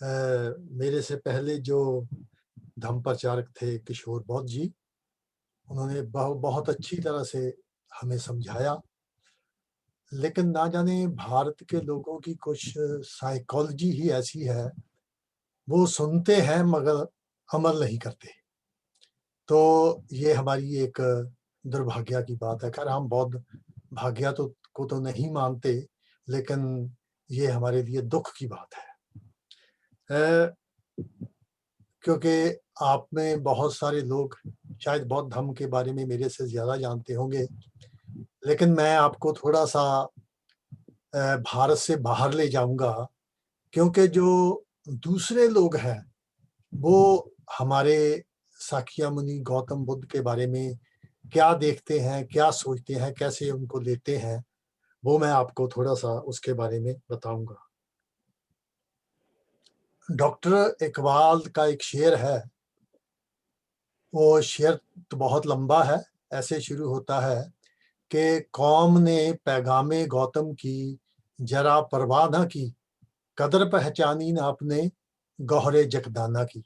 मेरे से पहले जो धम्म प्रचारक थे किशोर बौद्ध जी, उन्होंने बहुत अच्छी तरह से हमें समझाया। लेकिन ना जाने भारत के लोगों की कुछ साइकोलॉजी ही ऐसी है, वो सुनते हैं मगर अमल नहीं करते। तो ये हमारी एक दुर्भाग्य की बात है। खैर हम बौद्ध भाग्य को तो नहीं मानते, लेकिन ये हमारे लिए दुःख की बात है। अ, क्योंकि आप में बहुत सारे लोग शायद बौद्ध धर्म के बारे में मेरे से ज़्यादा जानते होंगे, लेकिन मैं आपको थोड़ा-सा भारत से बाहर ले जाऊँगा, क्योंकि जो दूसरे लोग हैं, वो हमारे साक्य मुनि गौतम बुद्ध के बारे में क्या देखते हैं, क्या सोचते हैं, कैसे उनको लेते हैं, वो मैं आपको थोड़ा-सा उसके बारे में बताऊँगा। डॉक्टर इकबाल का एक शेर है, वो शेर तो बहुत लंबा है, ऐसे शुरू होता है कि कौम ने पैगामे गौतम की जरा परवाह न की, कदर पहचानी न अपने गौहरे जकदाना की।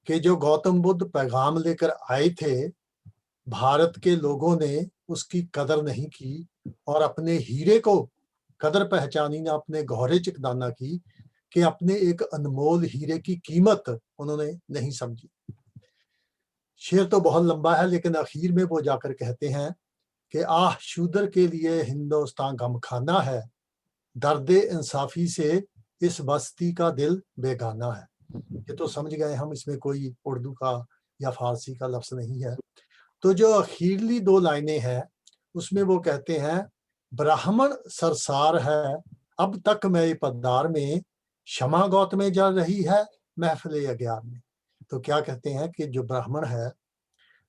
कि जो गौतम बुद्ध पैगाम लेकर आए थे, भारत के लोगों ने उसकी कदर नहीं की और अपने हीरे को कदर पहचानी न अपने गौहरे जकदाना की, कि अपने एक अनमोल हीरे की कीमत उन्होंने नहीं समझी। शेर तो बहुत लंबा है, लेकिन आखिर में वो जाकर कहते हैं कि आह शूद्र के लिए हिंदुस्तान गमखाना है, दर्दे इंसाफी से इस बस्ती का दिल बेगाना है। ये तो समझ गए हम, इसमें कोई उर्दू का या फारसी का लफ्ज़ नहीं है। तो जो आखिरली 2 लाइनें हैं, उसमें वो कहते हैं, ब्राह्मण सरसार है, अब तक मैं पद्दार में, क्षमा गौत में जल रही है, महफ़िल अग्यार में। तो क्या कहते हैं कि जो ब्राह्मण है,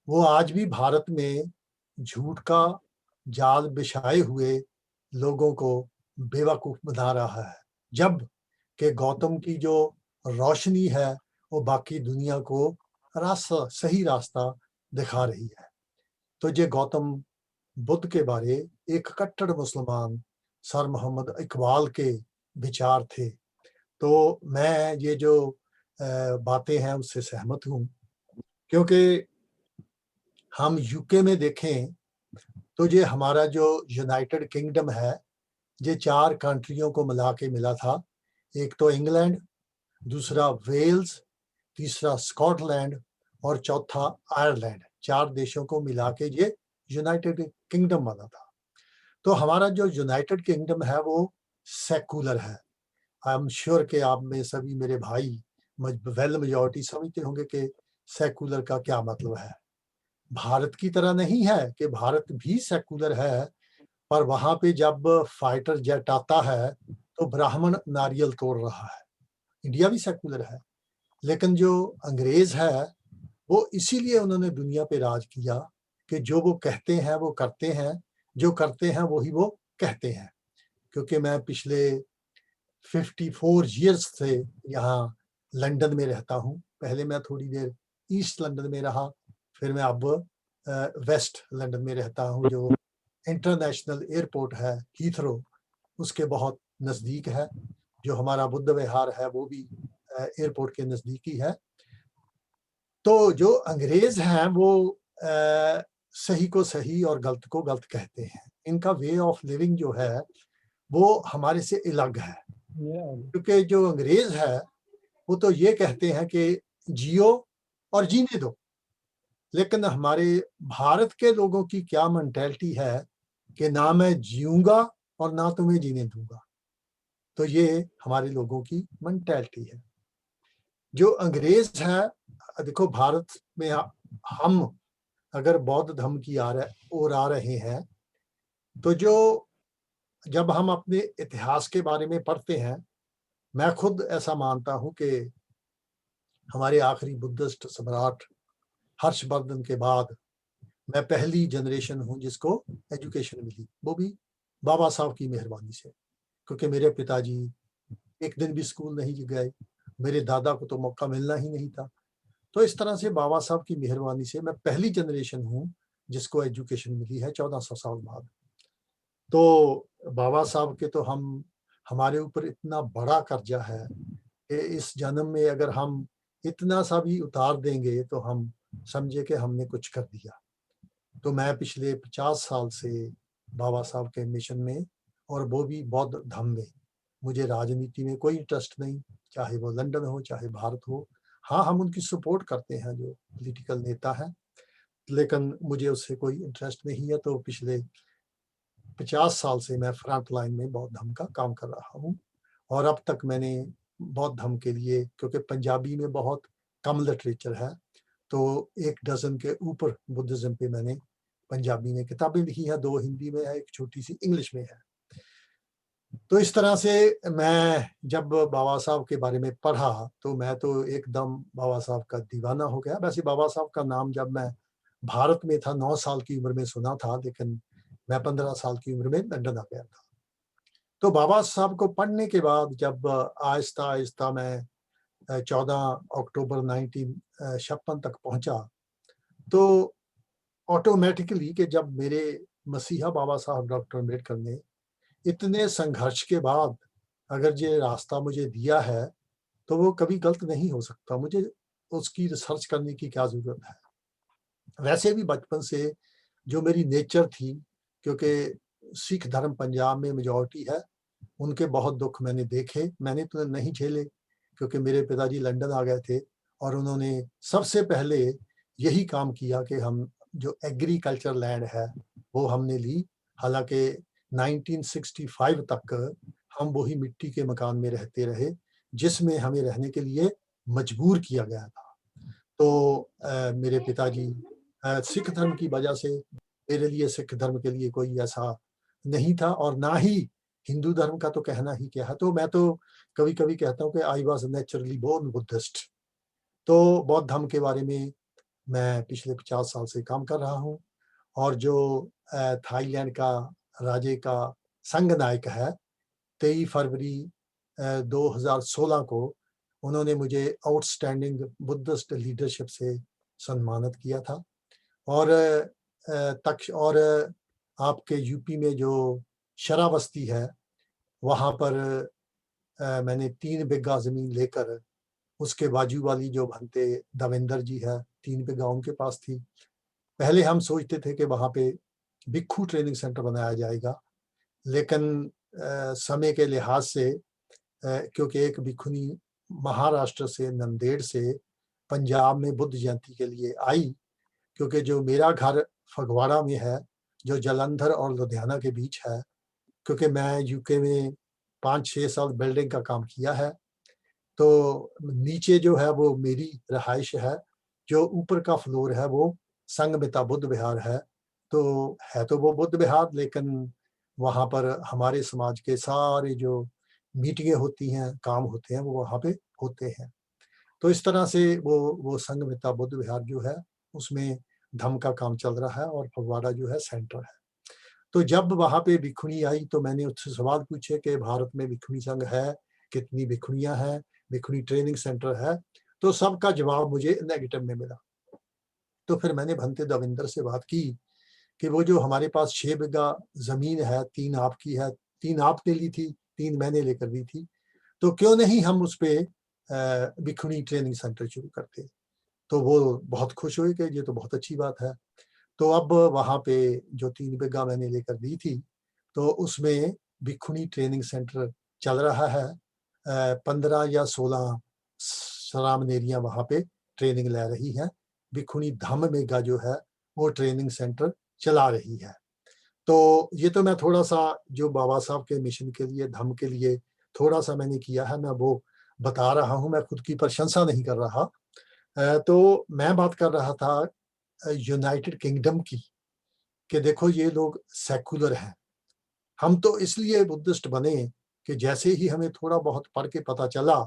वो आज भी भारत में झूठ का जाल बिछाए हुए लोगों को बेवकूफ़ बना रहा है। जब कि गौतम की जो रोशनी है, वो बाकी दुनिया को सही रास्ता दिखा रही है। तो ये गौतम बुद्ध के बारे एक कट्टर मुसलमान सर मोहम्मद इकबाल के विचार थे। तो मैं ये जो बातें हैं उससे सहमत हूँ, क्योंकि हम यूके में देखें तो ये हमारा जो यूनाइटेड किंगडम है, ये 4 कंट्रियों को मिला के मिला था। एक तो इंग्लैंड, दूसरा वेल्स, तीसरा स्कॉटलैंड और चौथा आयरलैंड। 4 देशों को मिला के ये यूनाइटेड किंगडम बना था। तो हमारा जो यूनाइटेड किंगडम है वो सेक्युलर है। आई एम श्योर कि आप में सभी मेरे भाई वेल मेजॉरिटी समझते होंगे कि सेक्युलर का क्या मतलब है। भारत की तरह नहीं है कि भारत भी सेक्युलर है, पर वहाँ पे जब फाइटर जेट आता है, तो ब्राह्मण नारियल तोड़ रहा है। इंडिया भी सेक्युलर है, लेकिन जो अंग्रेज है, वो इसीलिए उन्होंने दुनिया पे राज किया कि जो वो कहते हैं वो करते हैं, जो करते हैं वही वो कहते हैं। क्योंकि मैं पिछले 54 ईयर्स से यहाँ लंदन में रहता हूँ। पहले मैं थोड़ी देर ईस्ट लंदन में रहा, फिर मैं अब वेस्ट लंदन में रहता हूँ, जो इंटरनेशनल एयरपोर्ट है हीथ्रो, उसके बहुत नज़दीक है। जो हमारा बुद्ध विहार है वो भी एयरपोर्ट के नज़दीक ही है। तो जो अंग्रेज हैं वो सही को सही और गलत को गलत कहते हैं। इनका वे ऑफ लिविंग जो है, वो हमारे से अलग है। क्योंकि जो अंग्रेज है, वो तो ये कहते हैं कि जियो और जीने दो। लेकिन हमारे भारत के लोगों की क्या मेंटालिटी है कि ना मैं जीऊँगा और ना तुम्हें जीने दूँगा। तो ये हमारे लोगों की मेंटालिटी है। जो अंग्रेज है, देखो भारत में हम अगर बौद्ध धर्म की ओर आ रहे हैं, तो जो जब हम अपने इतिहास के बारे में पढ़ते हैं, मैं खुद ऐसा मानता हूँ कि हमारे आखिरी बुद्धिस्ट सम्राट हर्षवर्धन के बाद मैं पहली जनरेशन हूँ जिसको एजुकेशन मिली, वो भी बाबा साहब की मेहरबानी से। क्योंकि मेरे पिताजी एक दिन भी स्कूल नहीं गए, मेरे दादा को तो मौका मिलना ही नहीं था। तो इस तरह से बाबा साहब की मेहरबानी से मैं पहली जनरेशन हूँ जिसको एजुकेशन मिली है 1400 साल बाद। तो बाबा साहब के तो हमारे ऊपर इतना बड़ा कर्जा है कि इस जन्म में अगर हम इतना सा भी उतार देंगे तो हम समझे कि हमने कुछ कर दिया। तो मैं पिछले 50 साल से बाबा साहब के मिशन में, और वो भी बौद्ध धर्म में। मुझे राजनीति में कोई इंटरेस्ट नहीं, चाहे वो लंदन हो, चाहे भारत हो। हाँ, हम उनकी सपोर्ट करते हैं जो पॉलिटिकल नेता हैं, लेकिन मुझे उससे कोई इंटरेस्ट नहीं है। तो पिछले 50 साल से मैं फ्रंट लाइन में बौद्ध धर्म का काम कर रहा हूँ। और अब तक मैंने बौद्ध धर्म के लिए, क्योंकि पंजाबी में बहुत कम लिटरेचर है, तो 1 डज़न के ऊपर बुद्धिज़्म पे मैंने पंजाबी में किताबें लिखी हैं। 2 हिंदी में है, 1 छोटी-सी इंग्लिश में है। तो इस तरह से मैं जब बाबा साहब के बारे में पढ़ा, तो मैं तो एकदम बाबा साहब का दीवाना हो गया। वैसे बाबा साहब का नाम जब मैं भारत में था, 9 साल की उम्र में सुना था, लेकिन मैं 15 साल की उम्र में लंदन आ गया था। तो बाबा साहब को पढ़ने के बाद जब आहिस्ता-आहिस्ता मैं 14 अक्टूबर 1956 तक पहुँचा, तो ऑटोमैटिकली कि जब मेरे मसीहा बाबा साहब डॉक्टर अम्बेडकर ने इतने संघर्ष के बाद अगर ये रास्ता मुझे दिया है, तो वो कभी गलत नहीं हो सकता। मुझे उसकी रिसर्च करने की क्या ज़रूरत है? वैसे भी बचपन से जो मेरी नेचर थी, क्योंकि सिख धर्म पंजाब में मेजॉरिटी है, उनके बहुत दुःख मैंने देखे। मैंने तो नहीं झेले, क्योंकि मेरे पिताजी लंदन आ गए थे और उन्होंने सबसे पहले यही काम किया कि हम जो एग्रीकल्चर लैंड है, वो हमने ली। हालाँकि 1965 तक हम वही मिट्टी के मकान में रहते रहे, जिसमें हमें रहने के लिए मजबूर किया गया था। तो मेरे पिताजी सिख धर्म की वजह से, मेरे लिए सिख धर्म के लिए कोई ऐसा नहीं था, और ना ही हिंदू धर्म का तो कहना ही क्या है। तो मैं तो कभी-कभी कहता हूँ कि I was naturally born Buddhist. तो बौद्ध धर्म के बारे में मैं पिछले 50 साल से काम कर रहा हूँ। और जो थाईलैंड का राज्य का संघ नायक है, 23 फरवरी 2016 को उन्होंने मुझे आउटस्टैंडिंग बुद्धिस्ट लीडरशिप से सम्मानित किया था। और तक्ष और आपके यूपी में जो शरावस्ती है, वहाँ पर मैंने 3 बिघा ज़मीन लेकर, उसके बाजू वाली जो भंते देवेंद्र जी है, 3 बिघा उनके पास थी। पहले हम सोचते थे कि वहाँ पे भिक्षु ट्रेनिंग सेंटर बनाया जाएगा, लेकिन समय के लिहाज से क्योंकि एक भिक्षुनी महाराष्ट्र से, नांदेड़ से पंजाब में बुद्ध जयंती के लिए आई, क्योंकि जो मेरा घर फगवाड़ा में है, जो जालंधर और लुधियाना के बीच है, क्योंकि मैं यूके में 5-6 साल बिल्डिंग का काम किया है, तो नीचे जो है वो मेरी रहाइश है, जो ऊपर का फ्लोर है वो संघमिता बुद्ध विहार है। तो वो बुद्ध विहार, लेकिन वहाँ पर हमारे समाज के सारे जो मीटिंगें होती हैं, काम होते हैं, वो वहाँ पे होते हैं। तो इस तरह से वो संघमिता बुद्ध विहार जो है, उसमें धम्म का काम चल रहा है, और फगवाड़ा जो है सेंटर है। तो जब वहाँ पे भिक्षुणी आई, तो मैंने उससे सवाल पूछे कि भारत में भिक्षुणी संघ है, कितनी भिक्षुणियाँ हैं, भिक्षुणी ट्रेनिंग सेंटर है? तो सबका जवाब मुझे नेगेटिव में मिला। तो फिर मैंने भंते देवेंद्र से बात की कि वो जो हमारे पास 6 बिघा ज़मीन है, 3 आपकी है, 3 आपने ली थी, 3 मैंने लेकर दी थी, तो क्यों नहीं हम उसपे भिक्षुणी ट्रेनिंग सेंटर शुरू करते? तो वो बहुत खुश हुए कि ये तो बहुत अच्छी बात है। तो अब वहाँ पे जो 3 बिघा मैंने लेकर दी थी, तो उसमें भिक्षुणी ट्रेनिंग सेंटर चल रहा है। 15 या 16 सरामनेरियाँ वहाँ पे ट्रेनिंग ले रही हैं। भिक्षुणी धम्म मेगा जो है, वो ट्रेनिंग सेंटर चला रही है। तो ये तो मैं थोड़ा-सा जो बाबा साहब के मिशन के लिए, धम्म के लिए थोड़ा-सा मैंने किया है, मैं वो बता रहा हूँ, मैं खुद की प्रशंसा नहीं कर रहा। तो मैं बात कर रहा था यूनाइटेड किंगडम की, कि देखो ये लोग सेक्युलर हैं। हम तो इसलिए बुद्धिस्ट बने कि जैसे ही हमें थोड़ा बहुत पढ़ के पता चला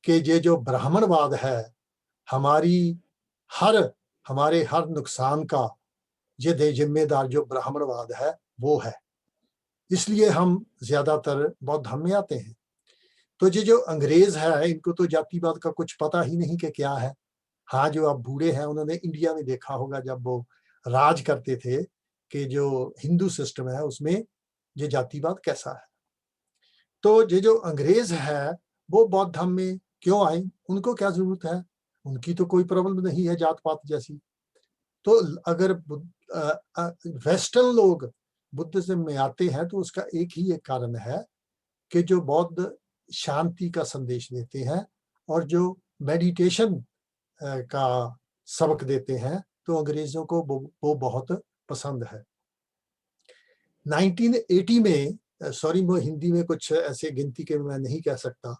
कि ये जो ब्राह्मणवाद है, हमारी हर हमारे हर नुकसान का ये ज़िम्मेदार जो ब्राह्मणवाद है, वो है। इसलिए हम ज़्यादातर बौद्ध धर्म में आते हैं। तो ये जो अंग्रेज़ है, इनको तो जातिवाद का कुछ पता ही नहीं कि क्या है। हाँ, जो अब बूढ़े हैं, उन्होंने इंडिया में देखा होगा जब वो राज करते थे, कि जो हिंदू सिस्टम है उसमें ये जातिवाद कैसा है। तो ये जो अंग्रेज़ है, वो बौद्ध धर्म में क्यों आए, उनको क्या जरूरत है, उनकी तो कोई प्रॉब्लम नहीं है जात पात जैसी। तो अगर वेस्टर्न लोग बुद्धिज्म में आते हैं तो उसका एक कारण है कि जो बौद्ध शांति का संदेश देते हैं और जो मेडिटेशन का सबक देते हैं, तो अंग्रेजों को वो बहुत पसंद है। 1980 में, सॉरी मैं हिंदी में कुछ ऐसे गिनती के मैं नहीं कह सकता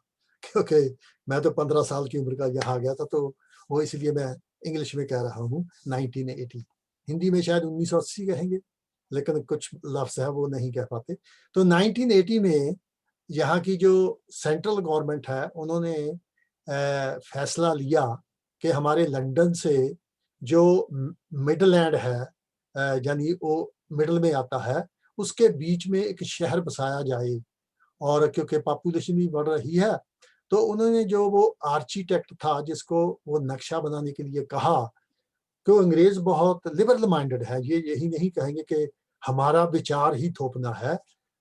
क्योंकि मैं तो 15 साल की उम्र का यहाँ आ गया था, तो वो इसलिए मैं इंग्लिश में कह रहा हूँ 1980। हिंदी में शायद 1980 कहेंगे, लेकिन कुछ लफ्ज है वो नहीं कह पाते। तो 1980 में यहाँ की जो सेंट्रल गवर्नमेंट है उन्होंने फैसला लिया कि हमारे लंदन से जो मिडलैंड है, यानी वो मिडल में आता है, उसके बीच में एक शहर बसाया जाए। और क्योंकि पॉपुलेशन भी बढ़ रही है, तो उन्होंने जो वो आर्किटेक्ट था जिसको वो नक्शा बनाने के लिए कहा, तो अंग्रेज बहुत लिबरल माइंडेड है, ये यही नहीं कहेंगे कि हमारा विचार ही थोपना है।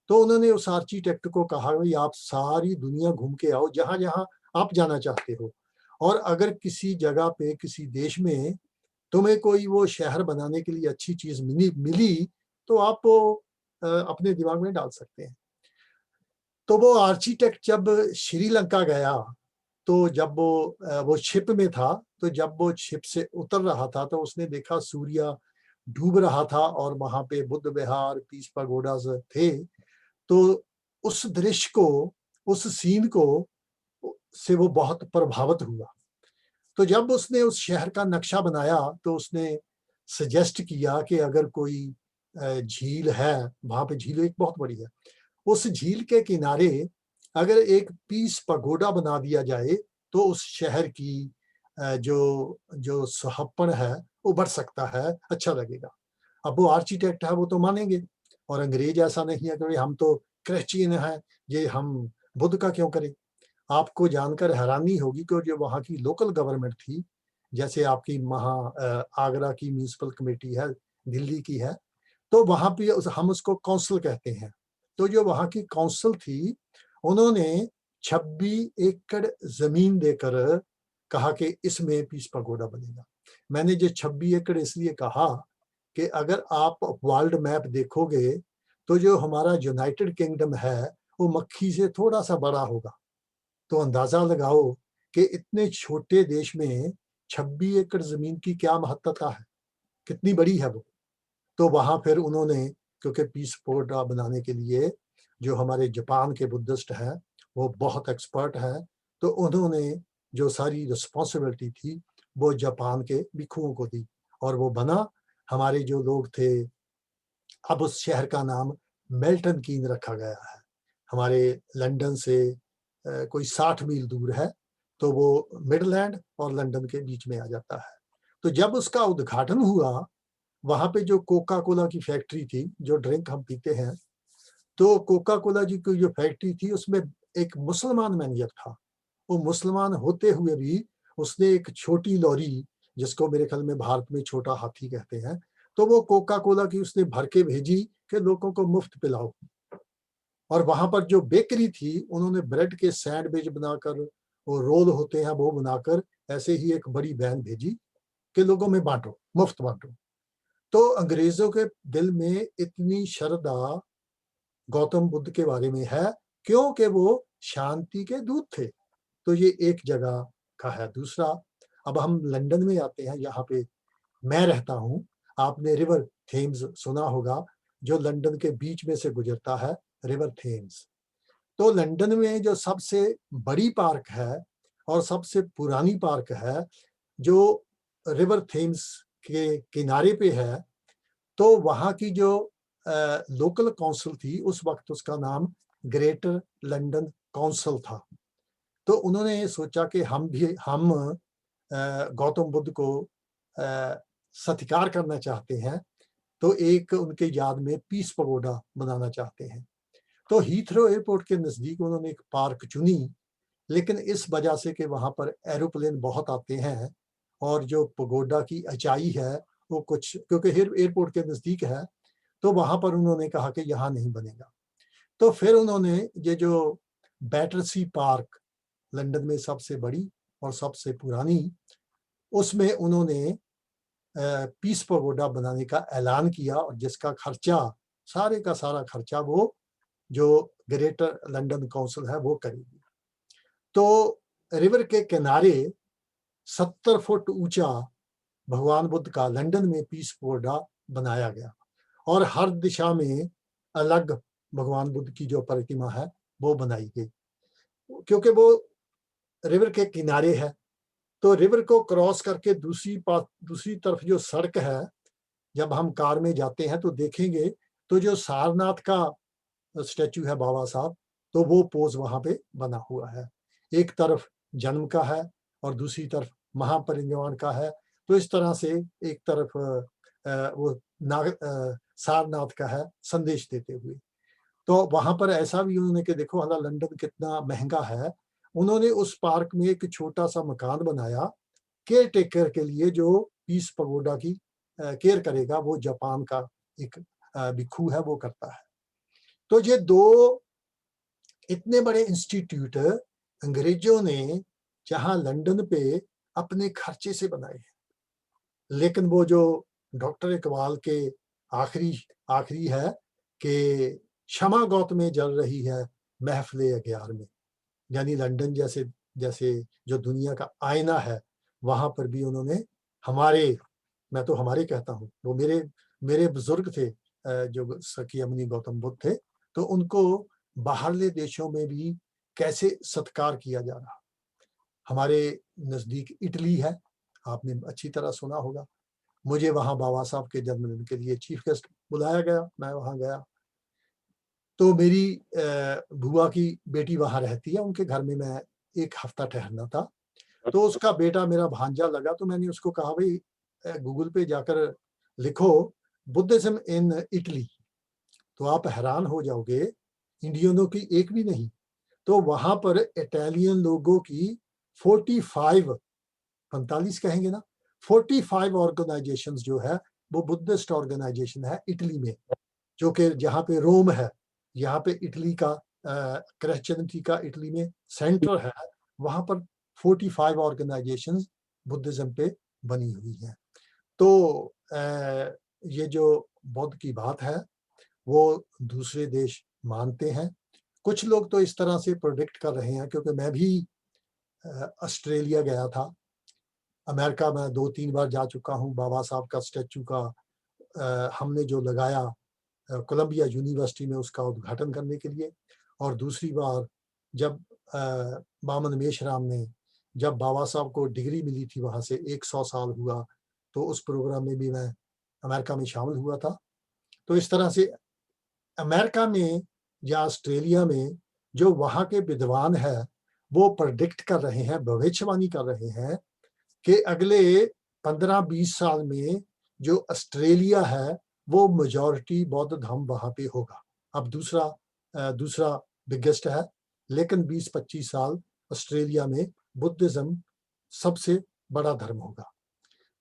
तो उन्होंने उस आर्किटेक्ट को कहा भाई आप सारी दुनिया घूम के आओ जहां जहां आप जाना चाहते हो, और अगर किसी जगह पे किसी देश में तुम्हें कोई वो शहर बनाने के लिए अच्छी चीज मिली तो आप वो अपने दिमाग में डाल सकते हैं। तो वो आर्किटेक्ट जब श्रीलंका गया, तो जब वो शिप में था, तो जब वो शिप से उतर रहा था तो उसने देखा सूर्य डूब रहा था और वहां पे बुद्ध विहार, पीस पैगोडास थे। तो उस दृश्य को, उस सीन को से वो बहुत प्रभावित हुआ। तो जब उसने उस शहर का नक्शा बनाया तो उसने सजेस्ट किया कि अगर कोई झील है, वहां पे झील एक बहुत बड़ी है, उस झील के किनारे अगर एक पीस पगोडा बना दिया जाए तो उस शहर की जो जो सुहप्पन है वो बढ़ सकता है, अच्छा लगेगा। अब वो आर्किटेक्ट है वो तो मानेंगे, और अंग्रेज ऐसा नहीं है कि हम तो क्रिश्चियन हैं, ये हम बुद्ध का क्यों करें। आपको जानकर हैरानी होगी कि जो वहाँ की लोकल गवर्नमेंट थी, जैसे आपकी आगरा की म्यूनिसिपल कमेटी है, दिल्ली की है, तो वहाँ पे हम उसको काउंसिल कहते हैं। तो जो वहाँ की काउंसिल थी, उन्होंने 26 एकड़ जमीन देकर कहा कि इसमें पीस पगोडा बनेगा। मैंने जो 26 एकड़ इसलिए कहा कि अगर आप वर्ल्ड मैप देखोगे तो जो हमारा यूनाइटेड किंगडम है वो मक्खी से थोड़ा सा बड़ा होगा। तो अंदाजा लगाओ कि इतने छोटे देश में 26 एकड़ जमीन की क्या महत्ता है, कितनी बड़ी है वो। तो वहां फिर उन्होंने, क्योंकि पीस पगोडा बनाने के लिए जो हमारे जापान के बुद्धिस्ट हैं वो बहुत एक्सपर्ट है, तो उन्होंने जो सारी रिस्पॉन्सिबिलिटी थी वो जापान के भिक्षुओं को दी और वो बना। हमारे जो लोग थे, अब उस शहर का नाम मिल्टन कीन रखा गया है। हमारे लंदन से कोई 60 मील दूर है, तो वो मिडलैंड और लंदन के बीच में आ जाता है। तो जब उसका उद्घाटन हुआ, वहां पे जो कोका कोला की फैक्ट्री थी, जो ड्रिंक हम पीते हैं, तो कोका कोला जी की जो फैक्ट्री थी उसमें एक मुसलमान मैनेजर था। वो मुसलमान होते हुए भी उसने एक छोटी लॉरी, जिसको मेरे ख्याल में भारत में छोटा हाथी कहते हैं, तो वो कोका कोला की उसने भर के भेजी कि लोगों को मुफ्त पिलाओ। और वहां पर जो बेकरी थी उन्होंने ब्रेड के सैंडविच बनाकर, वो रोल होते हैं वो बनाकर ऐसे ही एक बड़ी वैन भेजी कि लोगों में बांटो, मुफ्त बांटो। तो अंग्रेजों के दिल में इतनी श्रद्धा गौतम बुद्ध के बारे में है क्योंकि वो शांति के दूत थे। तो ये एक जगह का है। दूसरा, अब हम लंदन में आते हैं, यहाँ पे मैं रहता हूँ। आपने रिवर थेम्स सुना होगा, जो लंदन के बीच में से गुजरता है, रिवर थेम्स। तो लंदन में जो सबसे बड़ी पार्क है और सबसे पुरानी पार्क है, जो रिवर थेम्स के किनारे पे है, तो वहाँ की जो लोकल काउंसिल थी उस वक्त, उसका नाम ग्रेटर लंदन काउंसिल था। तो उन्होंने सोचा कि हम गौतम बुद्ध को सत्कार करना चाहते हैं, तो एक उनके याद में पीस पगोडा बनाना चाहते हैं। तो हीथ्रो एयरपोर्ट के नजदीक उन्होंने एक पार्क चुनी, लेकिन इस वजह से कि वहां पर एरोप्लेन बहुत आते हैं और जो पगोडा की ऊंचाई है वो कुछ, क्योंकि एयरपोर्ट के नजदीक है, तो वहां पर उन्होंने कहा कि यहाँ नहीं बनेगा। तो फिर उन्होंने ये जो बैटरसी पार्क लंदन में सबसे बड़ी और सबसे पुरानी, उसमें उन्होंने पीस पगोडा बनाने का ऐलान किया और जिसका खर्चा, सारे का सारा खर्चा वो जो ग्रेटर लंदन काउंसिल है वो करेगी। तो रिवर के किनारे 70 फुट ऊंचा भगवान बुद्ध का लंदन में पीस पगोडा बनाया गया और हर दिशा में अलग भगवान बुद्ध की जो प्रतिमा है वो बनाई गई, क्योंकि वो रिवर के किनारे है। तो रिवर को क्रॉस करके दूसरी तरफ जो सड़क है, जब हम कार में जाते हैं तो देखेंगे तो जो सारनाथ का स्टैचू है बाबा साहब, तो वो पोज वहां पे बना हुआ है। एक तरफ जन्म का है और दूसरी तरफ महापरिनिर्वाण का है। तो इस तरह से एक तरफ वो सारनाथ का है संदेश देते हुए। तो वहां पर ऐसा भी उन्होंने कि देखो हमारा लंदन कितना महंगा है, उन्होंने उस पार्क में एक छोटा सा मकान बनाया केयर टेकर के लिए, जो पीस पगोडा की केयर करेगा, वो जापान का एक भिक्षु है वो करता है। तो ये दो इतने बड़े इंस्टीट्यूट अंग्रेजों ने जहां लंदन पे अपने खर्चे से बनाए हैं, लेकिन वो जो डॉक्टर इकबाल के आखिरी है कि क्षमा गौत में जल रही है महफिले अग्यार में, यानी लंदन जैसे जैसे जो दुनिया का आईना है, वहां पर भी उन्होंने हमारे, मैं तो हमारे कहता हूँ, वो मेरे बुजुर्ग थे जो सखी गौतम बुद्ध थे, तो उनको बाहरले देशों में भी कैसे सत्कार किया जा रहा। हमारे नजदीक इटली है, आपने अच्छी तरह सुना होगा। मुझे वहां बाबा साहब के जन्मदिन के लिए चीफ गेस्ट बुलाया गया, मैं वहां गया। तो मेरी बुआ की बेटी वहां रहती है, उनके घर में मैं एक हफ्ता ठहरना था। तो उसका बेटा मेरा भांजा लगा, तो मैंने उसको कहा भाई गूगल पे जाकर लिखो बुद्धिज्म इन इटली, तो आप हैरान हो जाओगे, इंडियनों की एक भी नहीं। तो वहां पर इटालियन लोगों की 45 कहेंगे ना, 45 ऑर्गेनाइजेशंस जो है वो बुद्धिस्ट ऑर्गेनाइजेशन है इटली में, जो कि जहाँ पे रोम है, यहाँ पे इटली का क्रिश्चियनिटी का इटली में सेंटर है, वहां पर 45 ऑर्गेनाइजेशंस बुद्धिज्म पे बनी हुई हैं। तो ये जो बौद्ध की बात है वो दूसरे देश मानते हैं। कुछ लोग तो इस तरह से प्रोडिक्ट कर रहे हैं, क्योंकि मैं भी ऑस्ट्रेलिया गया था, अमेरिका में 2-3 बार जा चुका हूँ। बाबा साहब का स्टैचू का हमने जो लगाया कोलंबिया यूनिवर्सिटी में उसका उद्घाटन करने के लिए, और दूसरी बार जब बामन मेशराम ने, जब बाबा साहब को डिग्री मिली थी वहां से 100 साल हुआ, तो उस प्रोग्राम में भी मैं अमेरिका में शामिल हुआ था। तो इस तरह से अमेरिका में या ऑस्ट्रेलिया में जो वहां के विद्वान है वो प्रेडिक्ट कर रहे हैं, भविष्यवाणी कर रहे हैं कि अगले 15-20 साल में जो ऑस्ट्रेलिया है वो मेजॉरिटी बौद्ध धर्म वहां पे होगा। अब दूसरा बिगेस्ट है, लेकिन 20-25 साल ऑस्ट्रेलिया में बुद्धिज्म सबसे बड़ा धर्म होगा।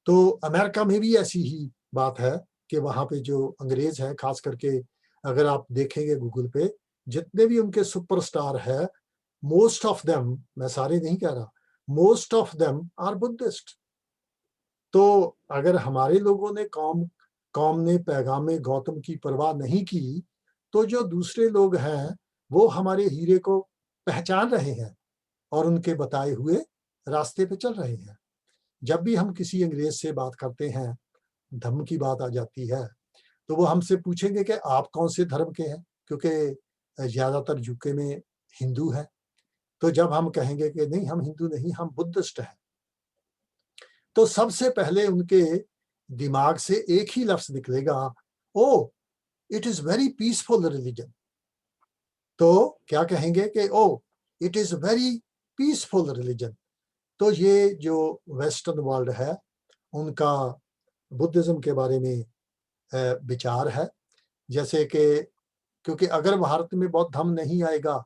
तो अमेरिका में भी ऐसी ही बात है कि वहां पे जो अंग्रेज है, खास करके अगर आप देखेंगे गूगल पे, जितने भी उनके सुपरस्टार है, मोस्ट ऑफ देम, मैं सारे नहीं कह रहा, most of them are Buddhist. तो अगर हमारे लोगों ने कौम ने पैगामे गौतम की परवाह नहीं की, तो जो दूसरे लोग हैं वो हमारे हीरे को पहचान रहे हैं और उनके बताए हुए रास्ते पे चल रहे हैं। जब भी हम किसी अंग्रेज से बात करते हैं, धर्म की बात आ जाती है, तो वो हमसे पूछेंगे कि आप कौन से धर्म के हैं, क्योंकि ज्यादातर यूके में हिंदू है। तो जब हम कहेंगे कि नहीं हम हिंदू नहीं, हम बुद्धिस्ट हैं, तो सबसे पहले उनके दिमाग से एक ही लफ्ज निकलेगा, oh it is very peaceful religion. तो क्या कहेंगे कि oh it is very peaceful religion. तो ये जो वेस्टर्न वर्ल्ड है उनका बुद्धिज्म के बारे में विचार है, जैसे कि क्योंकि अगर भारत में बौद्ध धर्म नहीं आएगा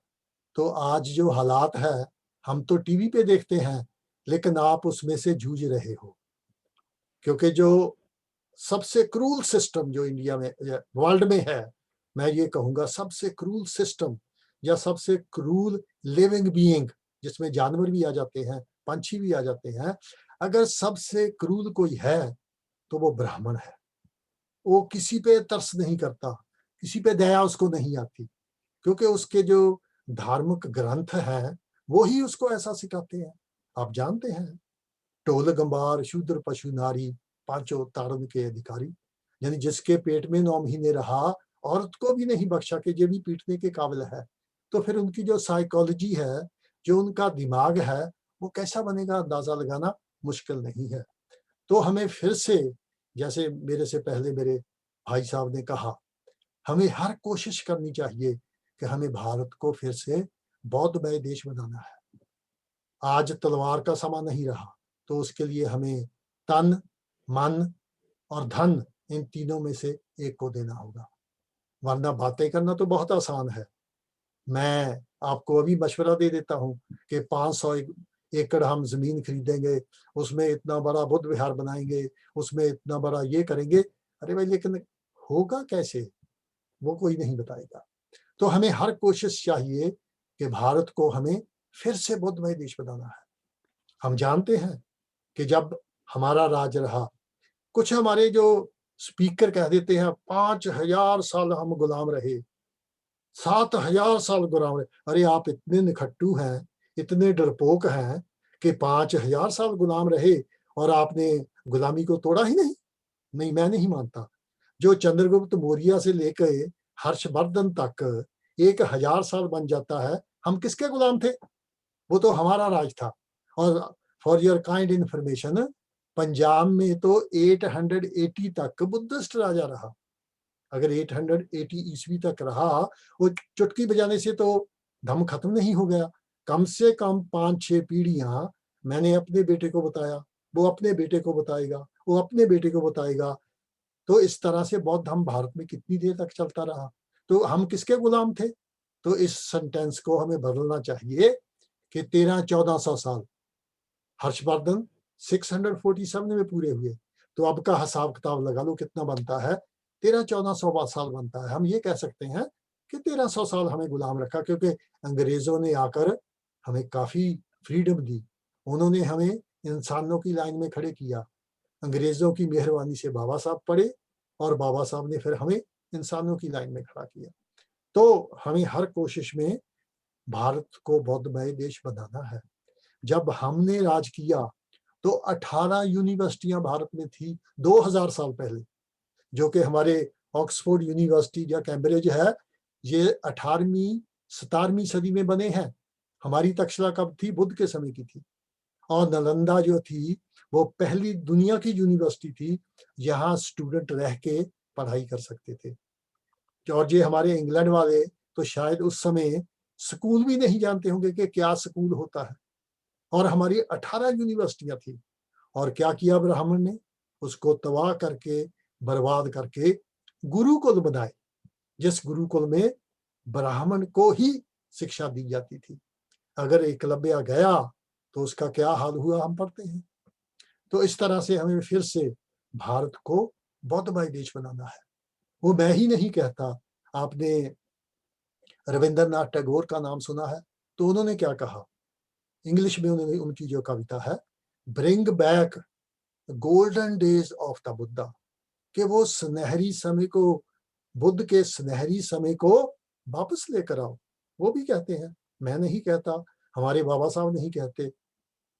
तो आज जो हालात है, हम तो टीवी पे देखते हैं, लेकिन आप उसमें से जूझ रहे हो, क्योंकि जो सबसे क्रूल सिस्टम जो इंडिया में वर्ल्ड में है, मैं ये कहूँगा सबसे क्रूल सिस्टम या सबसे क्रूल लिविंग बीइंग जिसमें जानवर भी आ जाते हैं, पंछी भी आ जाते हैं, अगर सबसे क्रूर कोई है तो वो ब्राह्मण है। वो किसी पे तरस नहीं करता, किसी पे दया उसको नहीं आती, क्योंकि उसके जो धार्मिक ग्रंथ हैं वो ही उसको ऐसा सिखाते हैं। आप जानते हैं, टोल गंबार शूद्र पशु नारी पांचों तारण के अधिकारी, यानी जिसके पेट में 9 महीने रहा, औरत को भी नहीं बख्शा कि ये भी पीटने के काबिल है। तो फिर उनकी जो साइकोलॉजी है, जो उनका दिमाग है, वो कैसा बनेगा अंदाजा लगाना मुश्किल नहीं है। तो हमें फिर से, जैसे मेरे से पहले मेरे भाई साहब ने कहा, हमें हर कोशिश करनी चाहिए कि हमें भारत को फिर से बौद्धमय देश बनाना है। आज तलवार का समा नहीं रहा, तो उसके लिए हमें तन, मन और धन, इन तीनों में से एक को देना होगा। वरना बातें करना तो बहुत आसान है। मैं आपको अभी मशवरा दे देता हूँ कि 500 एकड़ हम जमीन खरीदेंगे, उसमें इतना बड़ा बुद्ध विहार बनाएंगे, उसमें इतना बड़ा ये करेंगे। अरे भाई, लेकिन होगा कैसे, वो कोई नहीं बताएगा। तो हमें हर कोशिश चाहिए कि भारत को हमें फिर से बुद्धमय देश बनाना है। हम जानते हैं कि जब हमारा राज रहा, कुछ हमारे जो स्पीकर कह देते हैं 5000 साल हम गुलाम रहे, 7000 साल गुलाम रहे। अरे आप इतने निखट्टू हैं, इतने डरपोक हैं कि 5000 साल गुलाम रहे और आपने गुलामी को तोड़ा ही नहीं। नहीं, मैं नहीं मानता। जो चंद्रगुप्त मौर्य से लेकर हर्षवर्धन तक 1000 साल बन जाता है, हम किसके गुलाम थे? वो तो हमारा राज था। और for your kind information, Punjab में तो 880 तक बुद्धिस्ट राजा रहा। अगर 880 ईस्वी तक रहा, वो चुटकी बजाने से तो धम खत्म नहीं हो गया। कम से कम 5-6 पीढ़ियां मैंने अपने बेटे को बताया, वो अपने बेटे को बताएगा, वो अपने बेटे को बताएगा। तो इस तरह से बौद्ध धर्म भारत में कितनी देर तक चलता रहा। तो हम किसके गुलाम थे? तो इस सेंटेंस को हमें बदलना चाहिए कि 1300-1400 साल हर्षवर्धन 647 में पूरे हुए। तो अब का हिसाब किताब लगा लो कितना बनता है, 1300-1400 साल बनता है। हम ये कह सकते हैं कि 1300 साल हमें गुलाम रखा, क्योंकि अंग्रेजों ने आकर हमें काफी फ्रीडम दी। उन्होंने हमें इंसानों की लाइन में खड़े किया। अंग्रेजों की मेहरबानी से बाबा साहब पढ़े और बाबा साहब ने फिर हमें इंसानों की लाइन में खड़ा किया। तो हमें हर कोशिश में भारत को बौद्धमय देश बनाना है। जब हमने राज किया तो 18 यूनिवर्सिटियां भारत में थी 2000 साल पहले, जो कि हमारे ऑक्सफोर्ड यूनिवर्सिटी या कैम्ब्रिज है, ये 18वीं 17वीं सदी में बने हैं। हमारी तक्षशिला कब थी? बुद्ध के समय की थी। और नालंदा जो थी वो पहली दुनिया की यूनिवर्सिटी थी, यहाँ स्टूडेंट रह के पढ़ाई कर सकते थे। और ये हमारे इंग्लैंड वाले तो शायद उस समय स्कूल भी नहीं जानते होंगे कि क्या स्कूल होता है। और हमारी 18 यूनिवर्सिटियां थी। और क्या किया ब्राह्मण ने? उसको तबाह करके, बर्बाद करके गुरुकुल बनाए, जिस गुरुकुल में ब्राह्मण को ही शिक्षा दी जाती थी। अगर एकलव्य गया तो उसका क्या हाल हुआ हम पढ़ते हैं। तो इस तरह से हमें फिर से भारत को बौद्धमय देश बनाना है। वो मैं ही नहीं कहता, आपने रविंद्रनाथ टैगोर का नाम सुना है? तो उन्होंने क्या कहा? इंग्लिश में उन्होंने, उनकी जो कविता है, bring back golden days of the Buddha, कि वो सुनहरी समय को, बुद्ध के सुनहरी समय को वापस लेकर आओ। वो भी कहते हैं, मैं नहीं कहता, हमारे बाबा साहब नहीं कहते।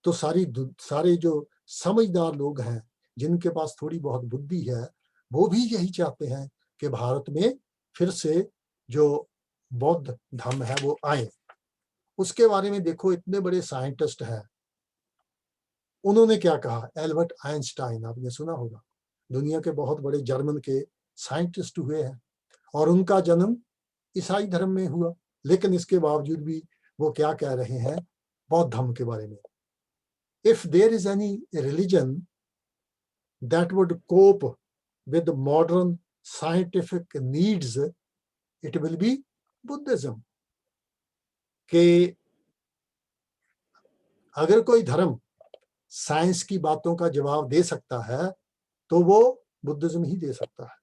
तो सारे जो समझदार लोग हैं, जिनके पास थोड़ी बहुत बुद्धि है, वो भी यही चाहते हैं कि भारत में फिर से जो बौद्ध धर्म है वो आए। उसके बारे में देखो, इतने बड़े साइंटिस्ट हैं, उन्होंने क्या कहा? एल्बर्ट आइंस्टाइन, आपने सुना होगा, दुनिया के बहुत बड़े जर्मन के साइंटिस्ट हुए हैं, और उनका जन्म ईसाई धर्म में हुआ। लेकिन इसके बावजूद भी वो क्या कह रहे हैं बौद्ध धर्म के बारे में? If there is any religion that would cope with modern scientific needs, it will be Buddhism. कि अगर कोई धर्म साइंस की बातों का जवाब दे सकता है तो वो बुद्धिज्म ही दे सकता है।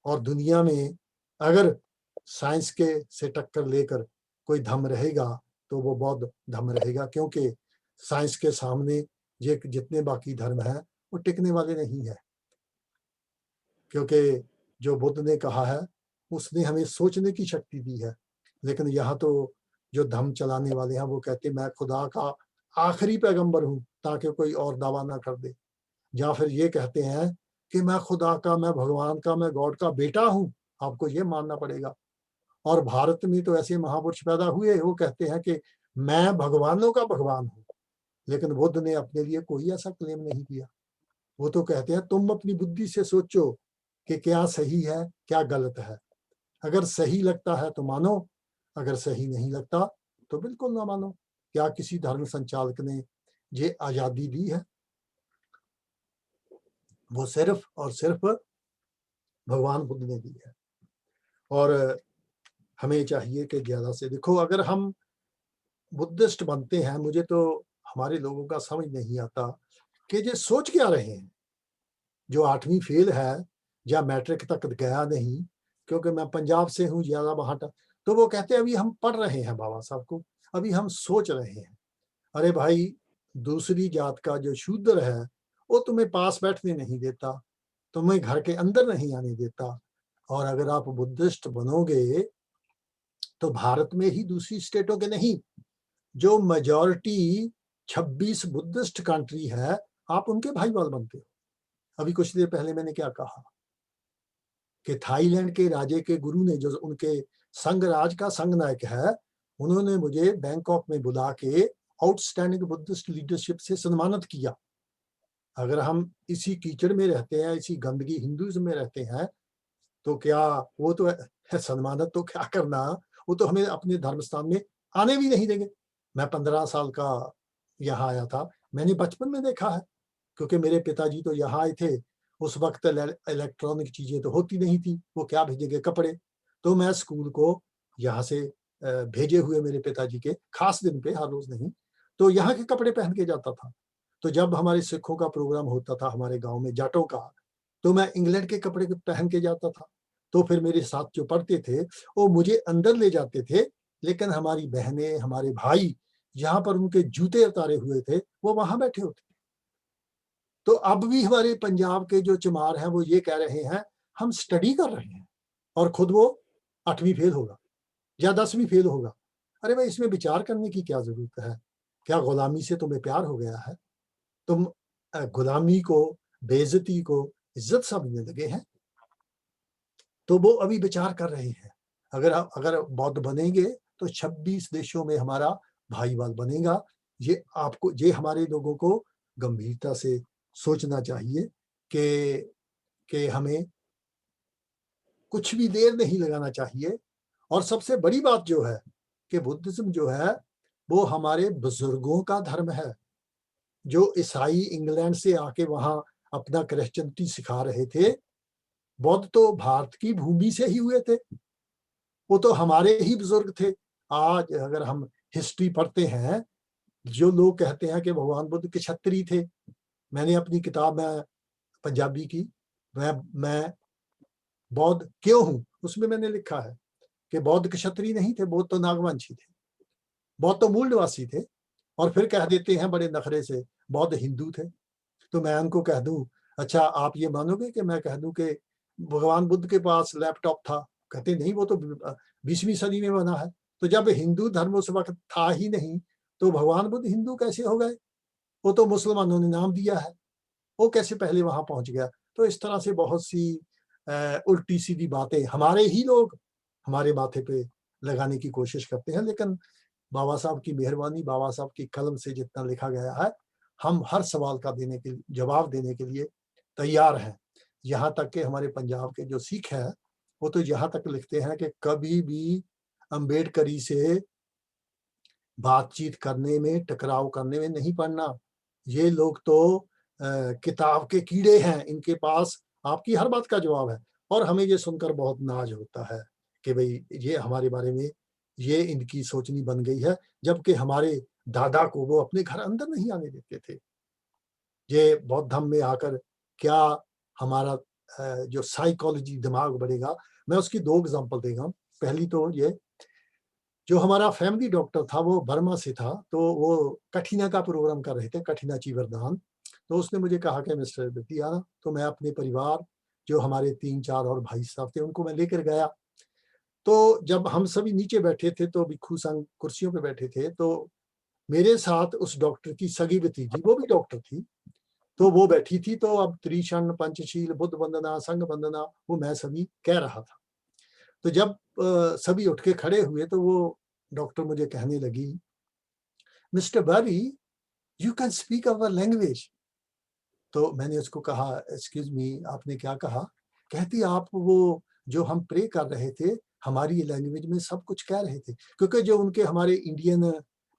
और दुनिया में अगर साइंस के से टक्कर लेकर कोई धर्म रहेगा तो वो बौद्ध धर्म रहेगा, क्योंकि साइंस के सामने ये जितने बाकी धर्म हैं वो टिकने वाले नहीं है। क्योंकि जो बुद्ध ने कहा है उसने हमें सोचने की शक्ति दी है, लेकिन यहाँ तो जो धर्म चलाने वाले हैं वो कहते हैं मैं खुदा का आखिरी पैगंबर हूँ, ताकि कोई और दावा ना कर दे। या फिर ये कहते हैं कि मैं खुदा का, मैं भगवान का, मैं गॉड का बेटा हूँ, आपको ये मानना पड़ेगा। और भारत में तो ऐसे महापुरुष पैदा हुए, वो कहते हैं कि मैं भगवानों का भगवान हूँ, लेकिन बुद्ध ने अपने लिए कोई ऐसा क्लेम नहीं किया। वो तो कहते हैं तुम अपनी बुद्धि से सोचो कि क्या सही है क्या गलत है, अगर सही लगता है तो मानो, अगर सही नहीं लगता तो बिल्कुल ना मानो। क्या किसी धर्म संचालक ने ये आजादी दी है? वो सिर्फ और सिर्फ भगवान बुद्ध ने दी है। और हमें चाहिए कि ज्यादा से देखो, अगर हम बुद्धिस्ट बनते हैं, मुझे तो हमारे लोगों का समझ नहीं आता कि ये सोच क्या रहे हैं। जो 8वीं फेल है या मैट्रिक तक गया नहीं, क्योंकि मैं पंजाब से हूँ ज्यादा वहां तक, तो वो कहते हैं अभी हम पढ़ रहे हैं बाबा साहब को, अभी हम सोच रहे हैं। अरे भाई, दूसरी जात का जो शूद्र है वो तुम्हें पास बैठने नहीं देता, तुम्हें घर के अंदर नहीं आने देता। और अगर आप बुद्धिस्ट बनोगे तो भारत में ही, दूसरी स्टेटों के नहीं, जो मेजॉरिटी 26 बुद्धिस्ट कंट्री है, आप उनके भाईवाल बनते हो। अभी कुछ देर पहले मैंने क्या कहा कि थाईलैंड के राजे के गुरु ने, जो उनके संघ राज का संघ नायक है, उन्होंने मुझे बैंकॉक में बुला के आउटस्टैंडिंग बुद्धिस्ट लीडरशिप से सम्मानित किया। अगर हम इसी कीचड़ में रहते हैं, इसी गंदगी हिंदुइज्म में रहते हैं, तो क्या वो तो सम्मानित तो क्या करना, वो तो हमें अपने धर्म स्थान में आने भी नहीं देंगे। मैं 15 साल का यहाँ आया था, मैंने बचपन में देखा है, क्योंकि मेरे पिताजी तो यहाँ आए थे, उस वक्त इलेक्ट्रॉनिक चीजें तो होती नहीं थी, वो क्या भेजेंगे कपड़े। तो मैं स्कूल को यहाँ से भेजे हुए मेरे पिताजी के खास दिन पे, हर रोज नहीं, तो यहाँ के कपड़े पहन के जाता था। तो जब हमारे सिखों का प्रोग्राम होता था हमारे गांव में जाटों का, तो मैं इंग्लैंड के कपड़े पहन के जाता था। तो फिर मेरे साथ जो पढ़ते थे वो मुझे अंदर ले जाते थे, लेकिन हमारी बहनें, हमारे भाई, जहां पर उनके जूते उतारे हुए थे, वो वहां बैठे होते। तो अब भी हमारे पंजाब के जो चमार हैं वो ये कह रहे हैं हम स्टडी कर रहे हैं, और खुद वो 8वीं फेल होगा या 10वीं फेल होगा। अरे भाई, इसमें विचार करने की क्या जरूरत है? क्या गुलामी से तुम्हें प्यार हो गया है? तुम गुलामी को, बेइज्जती को इज्जत समझने लगे हैं? तो वो अभी विचार कर रहे हैं। अगर बौद्ध बनेंगे तो 26 देशों में हमारा भाईवाल बनेगा। ये हमारे लोगों को गंभीरता से सोचना चाहिए कि हमें कुछ भी देर नहीं लगाना चाहिए। और सबसे बड़ी बात जो है कि बुद्धिज्म जो है वो हमारे बुजुर्गों का धर्म है। जो ईसाई इंग्लैंड से आके वहां अपना क्रिश्चियनिटी सिखा रहे थे, बौद्ध तो भारत की भूमि से ही हुए थे, वो तो हमारे ही बुजुर्ग थे। आज अगर हम हिस्ट्री पढ़ते हैं, जो लोग कहते हैं कि भगवान बुद्ध क्षत्रिय थे, मैंने अपनी किताब में पंजाबी की, मैं बौद्ध क्यों हूं, उसमें मैंने लिखा है कि बौद्ध क्षत्रिय नहीं थे, बौद्ध तो नागवंशी थे, बौद्ध तो मूल निवासी थे। और फिर कह देते हैं बड़े नखरे से बौद्ध हिंदू थे। तो मैं उनको कह दूं, अच्छा आप ये मानोगे कि मैं कह दूं कि भगवान बुद्ध के पास लैपटॉप था? कहते नहीं, वो तो 20वीं सदी में बना है। तो जब हिंदू धर्म उस वक्त था ही नहीं, तो भगवान बुद्ध हिंदू कैसे हो गए? वो तो मुसलमानों ने नाम दिया है, वो कैसे पहले वहां पहुंच गया? तो इस तरह से बहुत सी उल्टी सीधी बातें हमारे ही लोग हमारे माथे पे लगाने की कोशिश करते हैं। लेकिन बाबा साहब की मेहरबानी, बाबा साहब की कलम से जितना लिखा गया है, हम हर सवाल का जवाब देने के लिए तैयार हैं। यहाँ तक कि हमारे पंजाब के जो सिख है, वो तो यहाँ तक लिखते हैं कि कभी भी अम्बेडकरी से बातचीत करने में, टकराव करने में नहीं पड़ना। ये लोग तो किताब के कीड़े हैं, इनके पास आपकी हर बात का जवाब है। और हमें ये सुनकर बहुत नाज होता है कि भाई ये हमारे बारे में, ये इनकी सोचनी बन गई है, जबकि हमारे दादा को वो अपने घर अंदर नहीं आने देते थे। ये बौद्ध धर्म में आकर क्या हमारा जो साइकोलॉजी दिमाग बढ़ेगा, मैं उसकी 2 एग्जांपल देगा। पहली तो ये जो हमारा फैमिली डॉक्टर था वो बर्मा से था, तो वो कठिना का प्रोग्राम कर रहे थे, कठिना चीवरदान। तो उसने मुझे कहा कि मिस्टर दत्ती आना, तो मैं अपने परिवार, जो हमारे 3-4 और भाई साहब थे, उनको मैं लेकर गया। तो जब हम सभी नीचे बैठे थे, तो भिक्षु संघ कुर्सियों पे बैठे थे, तो मेरे साथ उस डॉक्टर की सगी भतीजी, वो भी डॉक्टर थी, तो वो बैठी थी। तो अब त्रिशण, पंचशील, बुद्ध वंदना, संघ वंदना, वो मैं सभी कह रहा था। तो जब सभी उठ के खड़े हुए, तो वो डॉक्टर मुझे कहने लगी, mister Bobby, you can speak our language. तो मैंने उसको कहा, एक्सक्यूज मी, आपने क्या कहा? कहती, आप वो जो हम प्रे कर रहे थे, हमारी लैंग्वेज में सब कुछ कह रहे थे, क्योंकि जो उनके हमारे इंडियन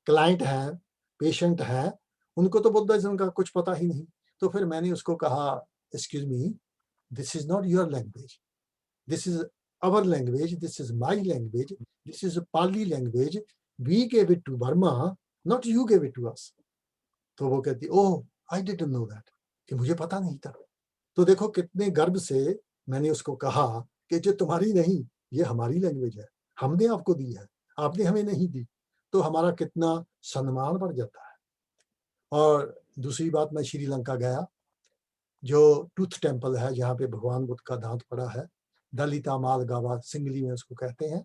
क्लाइंट हैं, पेशेंट हैं, उनको तो बुद्धिज्म का कुछ पता ही नहीं। तो फिर मैंने उसको कहा, excuse me, this is not your language, this is our language, this is my language, this is Pali language, we gave it to Burma, not you gave it to us. तो वो कहती, ओह, आई डिडंट नो दैट, कि मुझे पता नहीं था। तो देखो कितने गर्व से मैंने उसको कहा कि जो तुम्हारी नहीं, ये हमारी लैंग्वेज है, हमने आपको दी है, आपने हमें नहीं दी। तो हमारा कितना सम्मान बढ़ जाता है। और दूसरी बात, मैं श्रीलंका गया, जो टूथ टेम्पल है, जहाँ पे भगवान बुद्ध का दांत पड़ा है, दलिता माल गावा सिंगली में उसको कहते हैं।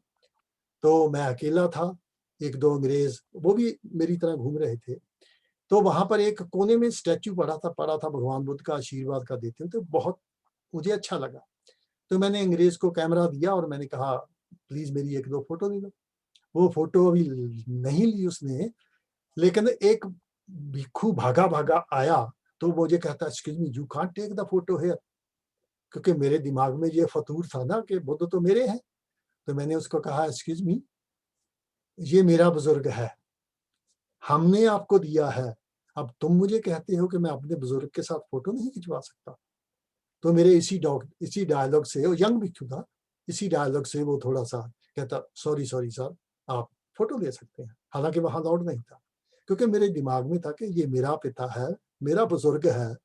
तो मैं अकेला था, 1-2 अंग्रेज वो भी मेरी तरह घूम रहे थे। तो वहां पर एक कोने में स्टैच्यू पड़ा था भगवान बुद्ध का, आशीर्वाद का देते हुए। तो बहुत मुझे अच्छा लगा। तो मैंने अंग्रेज को कैमरा दिया और मैंने कहा, प्लीज मेरी 1-2 फोटो ले लो। वो फोटो अभी नहीं ली उसने, लेकिन एक भिक्षु भागा भागा आया, तो मुझे कहता, excuse me, you can't take the photo here, क्योंकि मेरे दिमाग में ये फतूर था ना कि बुद्ध तो मेरे हैं। तो मैंने उसको कहा, एक्सक्यूज मी, ये मेरा बुजुर्ग है, हमने आपको दिया है, अब तुम मुझे कहते हो कि मैं अपने बुजुर्ग के साथ फोटो नहीं खिंचवा सकता। तो मेरे इसी डायलॉग से, वो यंग भिक्षु था, इसी डायलॉग से वो थोड़ा सा कहता, सॉरी सॉरी सर, आप फोटो ले सकते हैं। हालांकि वहां अलाउड नहीं था, क्योंकि मेरे दिमाग में था कि ये मेरा पिता है, मेरा बुजुर्ग है।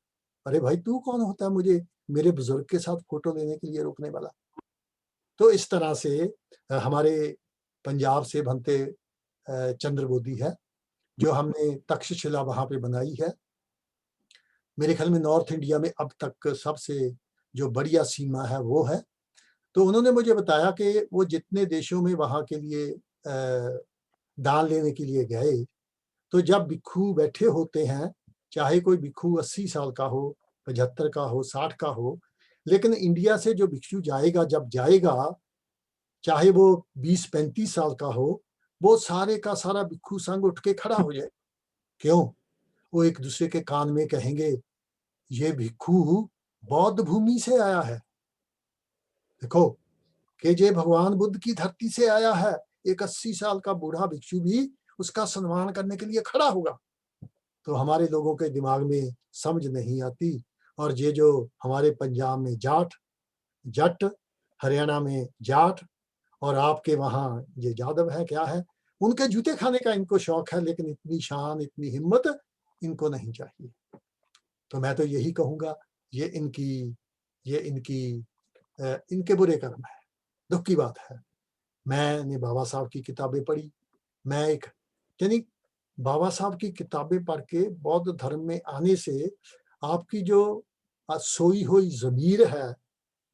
अरे भाई, तू कौन होता है मुझे मेरे बुजुर्ग के साथ फोटो लेने के लिए रोकने वाला? तो इस तरह से हमारे पंजाब से बनते चंद्र बोधी है, जो हमने तक्षशिला वहां पे बनाई है। मेरे ख्याल में नॉर्थ इंडिया में अब तक सबसे जो बढ़िया सीमा है वो है। तो उन्होंने मुझे बताया कि वो जितने देशों में वहां के लिए दान लेने के लिए गए, तो जब भिक्षु बैठे होते हैं, चाहे कोई भिक्षु 80 साल का हो, 75 का हो, 60 का हो, लेकिन इंडिया से जो भिक्षु जाएगा, जब जाएगा, चाहे वो 20-35 साल का हो, वो सारे का सारा भिक्षु संघ उठ के खड़ा हो जाए। क्यों? वो एक दूसरे के कान में कहेंगे, ये भिक्षु बौद्ध भूमि से आया है, देखो कि ये भगवान बुद्ध की धरती से आया है। एक 80 साल का बूढ़ा भिक्षु भी उसका सम्मान करने के लिए खड़ा होगा। तो हमारे लोगों के दिमाग में समझ नहीं आती। और ये जो हमारे पंजाब में जाट, जट, हरियाणा में जाट, और आपके वहाँ ये यादव है, क्या है, उनके जूते खाने का इनको शौक है, लेकिन इतनी शान, इतनी हिम्मत इनको नहीं चाहिए। तो मैं तो यही कहूंगा, ये इनके बुरे कर्म है, दुख की बात है। मैंने बाबा साहब की किताबें पढ़ी, मैं एक यानी बाबा साहब की किताबें पढ़ के बौद्ध धर्म में आने से आपकी जो सोई हुई जमीर है,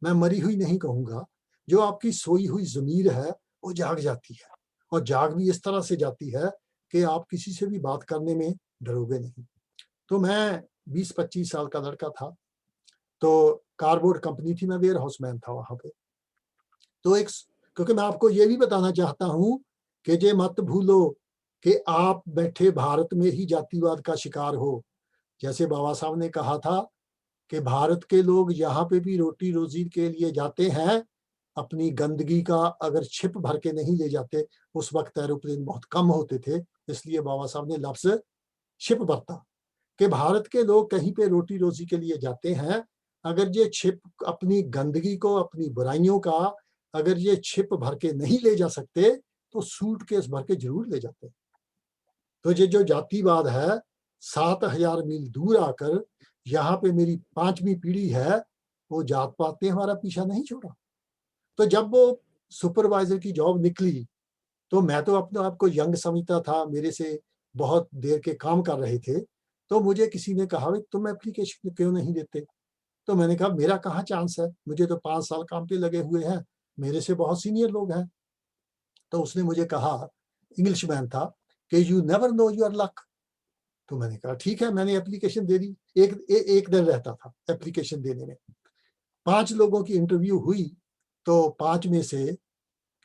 मैं मरी हुई नहीं कहूंगा, जो आपकी सोई हुई जमीर है वो जाग जाती है। और जाग भी इस तरह से जाती है कि आप किसी से भी बात करने में डरोगे नहीं। तो मैं 20-25 साल का लड़का था, तो कार्डबोर्ड कंपनी थी, मैं वेयर हाउसमैन था वहां पे। तो क्योंकि मैं आपको ये भी बताना चाहता हूं कि ये मत भूलो कि आप बैठे भारत में ही जातिवाद का शिकार हो। जैसे बाबा साहब ने कहा था कि भारत के लोग यहाँ पे भी रोटी रोजी के लिए जाते हैं, अपनी गंदगी का अगर छिप भर के नहीं ले जाते। उस वक्त एरोप्लेन बहुत कम होते थे, इसलिए बाबा साहब ने लफ्ज छिप बरता कि भारत के लोग कहीं पे रोटी रोजी के लिए जाते हैं, अगर ये छिप अपनी गंदगी को, अपनी बुराइयों का अगर ये छिप भर के नहीं ले जा सकते, तो सूटकेस भर के जरूर ले जाते। तो ये जो जातिवाद है, 7,000 मील दूर आकर यहाँ पे मेरी 5वीं पीढ़ी है, वो जात पात ने हमारा पीछा नहीं छोड़ा। तो जब वो सुपरवाइजर की जॉब निकली, तो मैं तो अपने आप को यंग समझता था, मेरे से बहुत देर के काम कर रहे थे। तो मुझे किसी ने कहा, "भई तुम एप्लीकेशन क्यों नहीं देते?" तो मैंने कहा, "मेरा कहाँ चांस है? मुझे तो 5 साल काम पे लगे हुए हैं, मेरे से बहुत सीनियर लोग हैं।" तो उसने मुझे कहा, इंग्लिशमैन था, कि "you never know your luck." तो मैंने कहा, "ठीक है।" मैंने एप्लीकेशन दे दी। एक दिन रहता था एप्लीकेशन देने में। 5 लोगों की इंटरव्यू हुई, तो 5 में से,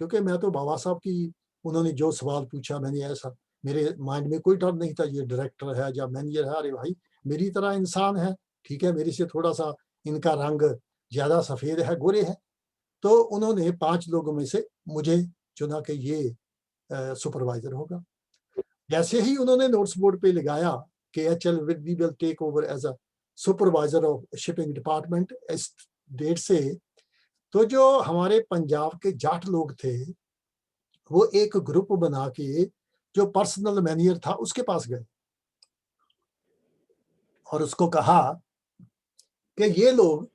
क्योंकि मैं तो बाबा साहब की, उन्होंने जो सवाल पूछा, मैंने ऐसा, मेरे माइंड में कोई डर नहीं था, ये डायरेक्टर है या मैनेजर है, अरे भाई मेरी तरह इंसान है, ठीक है, मेरे से थोड़ा-सा इनका रंग ज़्यादा सफ़ेद है, गोरे हैं। तो उन्होंने 5 लोगों में से मुझे चुना कि ये सुपरवाइज़र होगा। जैसे ही उन्होंने नोट्स बोर्ड पे लगाया कि HL will take over as a supervisor of shipping department इस डेट से, तो जो हमारे पंजाब के जाट लोग थे, वो एक ग्रुप बना के जो पर्सनल मैनेजर था उसके पास गए और उसको कहा कि ये लोग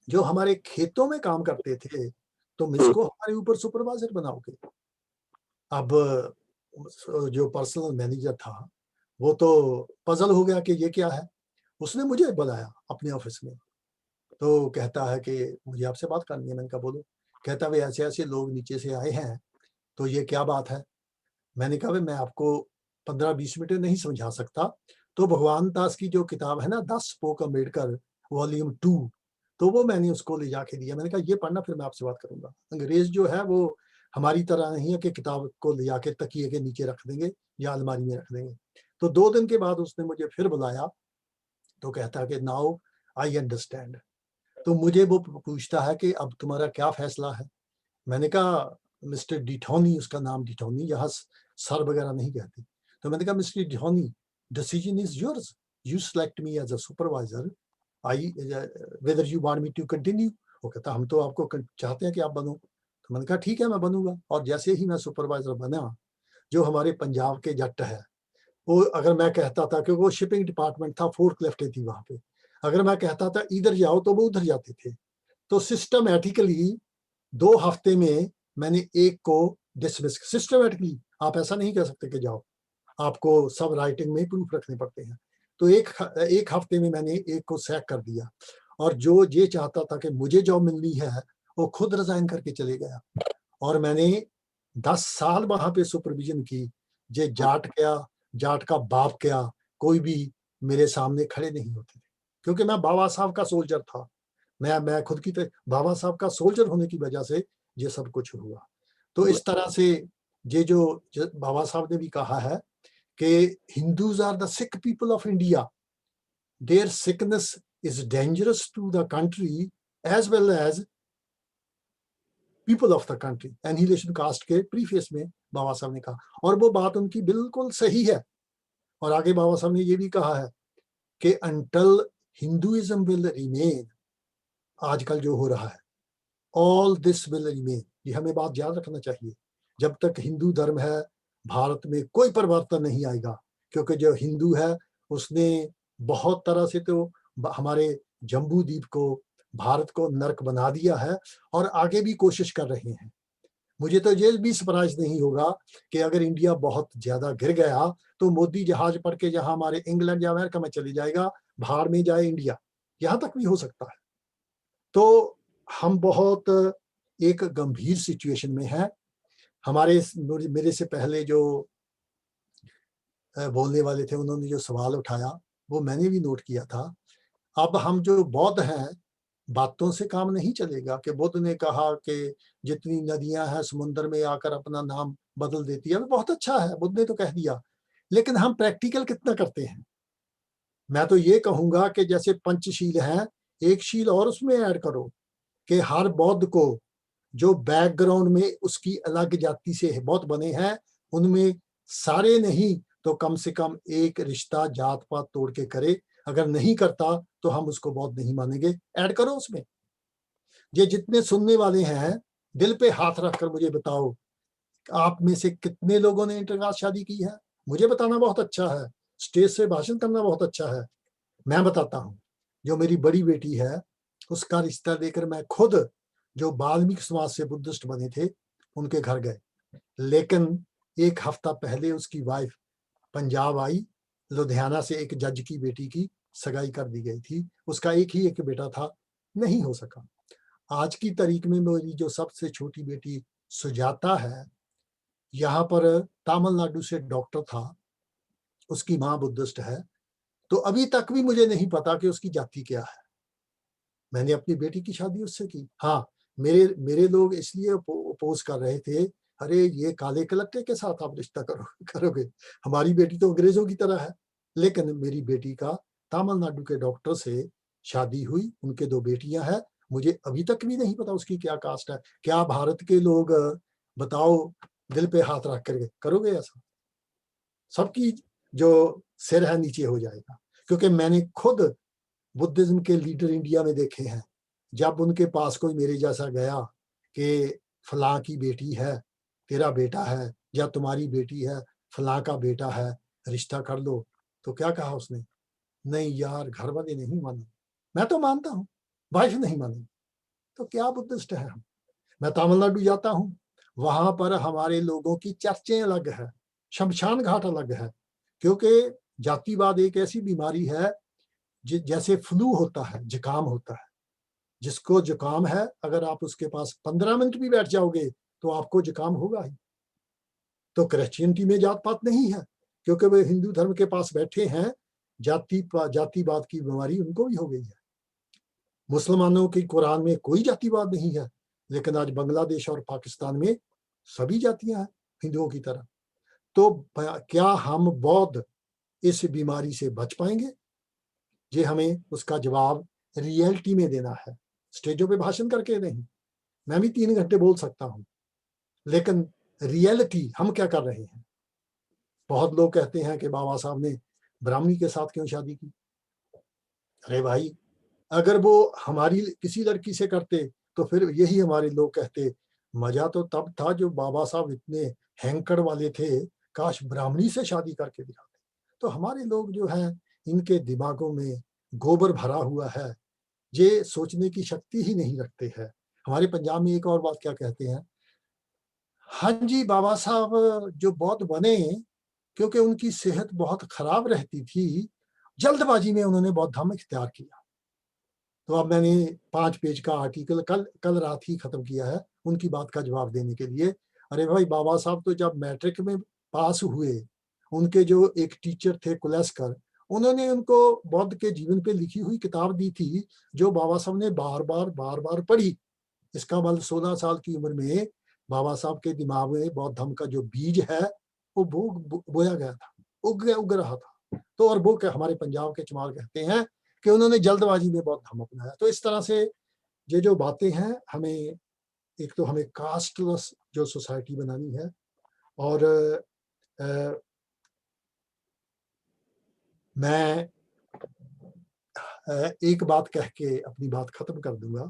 जो हमारे खेतों में काम करते थे, तुम इसको हमारे ऊपर सुपरवाइज़र बनाओगे। अब जो पर्सनल मैनेजर था, वो तो पज़ल हो गया कि ये क्या है? उसने मुझे बुलाया अपने ऑफ़िस में, तो कहता है कि मुझे आपसे बात करनी है। मैंने कहा बोलो। कहता है, "भई ऐसे-ऐसे लोग नीचे से आए हैं, तो ये क्या बात है?" मैंने कहा, "भई मैं आपको 15-20 मिनट में नहीं समझा सकता।" तो भगवान दास की जो किताब है ना, द स्पोक अम्बेडकर वॉल्यूम 2, तो वो मैंने उसको ले जाके दिया। मैंने कहा, "ये पढ़ना, फिर मैं आपसे बात करूँगा।" अंग्रेज़ जो है वो हमारी तरह नहीं है कि किताब को ले जाके तकिए के नीचे रख देंगे या अलमारी में रख देंगे। तो 2 दिन के बाद उसने मुझे फिर बुलाया, तो कहता है कि नाउ आई अंडरस्टैंड। तो मुझे वो पूछता है कि अब तुम्हारा क्या फैसला है? मैंने कहा, मिस्टर डिठौनी, उसका नाम डिठौनी, यहाँ सर वगैरह नहीं कहते। तो मैंने कहा, mister Dithauni, decision is yours, you select me as a supervisor, I whether you want me to continue. वो कहता, हम तो आपको चाहते हैं कि आप बनो। तो मैंने कहा, ठीक है, मैं बनूंगा। और जैसे ही मैं सुपरवाइज़र बना, जो हमारे पंजाब के जट है, वो, अगर मैं कहता था, क्योंकि वो शिपिंग डिपार्टमेंट था, फोर्कलिफ्टें थी वहाँ पे, अगर मैं कहता था इधर जाओ, तो वो उधर जाते थे। तो सिस्टमैटिकली 2 हफ्ते में मैंने एक को डिसमिस, सिस्टमैटिकली, आप ऐसा नहीं कह सकते कि जाओ, आपको सब राइटिंग में प्रूफ रखने पड़ते हैं। तो एक हफ्ते में मैंने एक को सैक कर दिया, और जो ये चाहता था कि मुझे जॉब मिलनी है, वो खुद रिज़ाइन करके चले गया। और मैंने 10 साल वहाँ पे सुपरविज़न की। जे जाट क्या, जाट का बाप क्या, कोई भी मेरे सामने खड़े नहीं होते थे, क्योंकि मैं बाबा साहब का सोल्जर था। मैं खुद की तरह बाबा साहब का सोल्जर होने की वजह से ये सब कुछ हुआ। तो इस तरह से ये जो बाबा साहब ने भी कहा है कि Hindus are the sick people of India, their sickness is dangerous to the country as well as people of the country. Annihilation caste के प्रीफेस में बाबा साहब ने कहा, और वो बात उनकी बिल्कुल सही है। और आगे बाबा साहब ने ये भी कहा है कि अंटिल हिंदुइज्म विल रिमेन, आजकल जो हो रहा है, ऑल दिस विल रिमेन। ये हमें बात याद रखना चाहिए। जब तक हिंदू धर्म है, भारत में कोई परिवर्तन नहीं आएगा, क्योंकि जो हिंदू है, उसने बहुत तरह से तो हमारे जम्बू द्वीप को, भारत को नर्क बना दिया है, और आगे भी कोशिश कर रहे हैं। मुझे तो ये भी सरप्राइज नहीं होगा कि अगर इंडिया बहुत ज्यादा गिर गया, तो मोदी जहाज पढ़ के जहां हमारे इंग्लैंड या अमेरिका में चले जाएगा, भाड़ में जाए इंडिया, यहां तक भी हो सकता है। तो हम बहुत एक गंभीर सिचुएशन में हैं। हमारे मेरे से पहले जो बोलने वाले थे, उन्होंने जो सवाल उठाया, वो मैंने भी नोट किया था। अब हम जो बौद्ध हैं, बातों से काम नहीं चलेगा कि बुद्ध ने कहा कि जितनी नदियां हैं समुद्र में आकर अपना नाम बदल देती है, वो बहुत अच्छा है, बुद्ध ने तो कह दिया। लेकिन हम प्रैक्टिकल कितना करते हैं? मैं तो ये कहूंगा कि जैसे पंचशील हैं, एक शील और उसमें ऐड करो कि हर बौद्ध को, जो बैकग्राउंड में उसकी अलग जाति से बहुत बने हैं, उनमें सारे नहीं तो कम से कम एक रिश्ता जात पात तोड़ के करे। अगर नहीं करता तो हम उसको बौद्ध नहीं मानेंगे। ऐड करो उसमें। ये जितने सुनने वाले हैं, दिल पे हाथ रखकर मुझे बताओ, आप में से कितने लोगों ने इंटरकास्ट शादी की है? मुझे बताना बहुत अच्छा है, स्टेज से भाषण करना बहुत अच्छा है। मैं बताता हूँ, जो मेरी बड़ी बेटी है, उसका रिश्ता देकर मैं खुद, जो वाल्मीकि समाज से बुद्धिस्ट बने थे, उनके घर गए। लेकिन एक हफ्ता पहले उसकी वाइफ पंजाब आई, लुधियाना से एक जज की बेटी की सगाई कर दी गई थी, उसका एक बेटा था, नहीं हो सका। आज की तारीख में मेरी जो सबसे छोटी बेटी सुजाता है, यहाँ पर तमिलनाडु से डॉक्टर था, उसकी माँ बुद्धिस्ट है, तो अभी तक भी मुझे नहीं पता कि उसकी जाति क्या है। मैंने अपनी बेटी की शादी उससे की। हाँ, मेरे मेरे लोग इसलिए अपोज कर रहे थे, अरे ये काले कलट्टे के साथ आप रिश्ता करोगे, हमारी बेटी तो अंग्रेजों की तरह है। लेकिन मेरी बेटी का तमिलनाडु के डॉक्टर से शादी हुई, उनके 2 बेटियां हैं, मुझे अभी तक भी नहीं पता उसकी क्या कास्ट है। क्या भारत के लोग बताओ, दिल पे हाथ रख करके करोगे ऐसा? सबकी जो सिर है नीचे हो जाएगा, क्योंकि मैंने खुद बुद्धिज्म के लीडर इंडिया में देखे हैं। जब उनके पास कोई मेरे जैसा गया कि फलां की बेटी है, तेरा बेटा है, या तुम्हारी बेटी है, फलां का बेटा है, रिश्ता कर लो, तो क्या कहा उसने? नहीं यार, घर वाले नहीं माने। मैं तो मानता हूँ, वाइफ नहीं मानी, तो क्या बुद्धिस्ट है हम? मैं तमिलनाडु जाता हूँ, वहां पर हमारे लोगों की चर्चें अलग है, शमशान घाट अलग है, क्योंकि जातिवाद एक ऐसी बीमारी है जैसे फ्लू होता है, जुकाम होता है। जिसको जुकाम है, अगर आप उसके पास 15 मिनट भी बैठ जाओगे तो आपको जुकाम होगा ही। तो क्रिश्चियनिटी में जात पात नहीं है, क्योंकि वे हिंदू धर्म के पास बैठे हैं, जातिवाद की बीमारी उनको भी हो गई है। मुसलमानों की कुरान में कोई जातिवाद नहीं है, लेकिन आज बांग्लादेश और पाकिस्तान में सभी जातियां हैं हिंदुओं की तरह। तो क्या हम बौद्ध इस बीमारी से बच पाएंगे? ये हमें उसका जवाब रियलिटी में देना है, स्टेजों पे भाषण करके नहीं। मैं भी 3 घंटे बोल सकता हूं, लेकिन रियलिटी हम क्या कर रहे हैं? बहुत लोग कहते हैं कि बाबा साहब ने ब्राह्मणी के साथ क्यों शादी की? अरे भाई, अगर वो हमारी किसी लड़की से करते तो फिर यही हमारे लोग कहते, मजा तो तब था जो बाबा साहब इतने हैंकड़ वाले थे, काश ब्राह्मणी से शादी करके दिखाते। तो हमारे लोग जो हैं, इनके दिमागों में गोबर भरा हुआ है, ये सोचने की शक्ति ही नहीं रखते हैं। हमारे पंजाब में एक और बात क्या कहते हैं, हाँ जी, बाबा साहब जो बौद्ध बने, क्योंकि उनकी सेहत बहुत खराब रहती थी, जल्दबाजी में उन्होंने बौद्ध धर्म इख्तियार किया। तो अब मैंने 5 पेज का आर्टिकल कल रात ही खत्म किया है उनकी बात का जवाब देने के लिए। अरे भाई, बाबा साहब तो जब मैट्रिक में पास हुए, उनके जो एक टीचर थे कुलैस्कर, उन्होंने उनको बौद्ध के जीवन पे लिखी हुई किताब दी थी, जो बाबा साहब ने बार बार पढ़ी। इसका मतलब 16 साल की उम्र में बाबा साहब के दिमाग में बौद्ध धर्म का जो बीज है, वो बोया गया था, उग रहा था। तो और वो हमारे पंजाब के चमार कहते हैं कि उन्होंने जल्दबाजी में बौद्ध धर्म अपनाया। तो इस तरह से ये जो बातें हैं, हमें एक तो हमें कास्टलेस जो सोसाइटी बनानी है, और मैं एक बात कह के अपनी बात खत्म कर दूंगा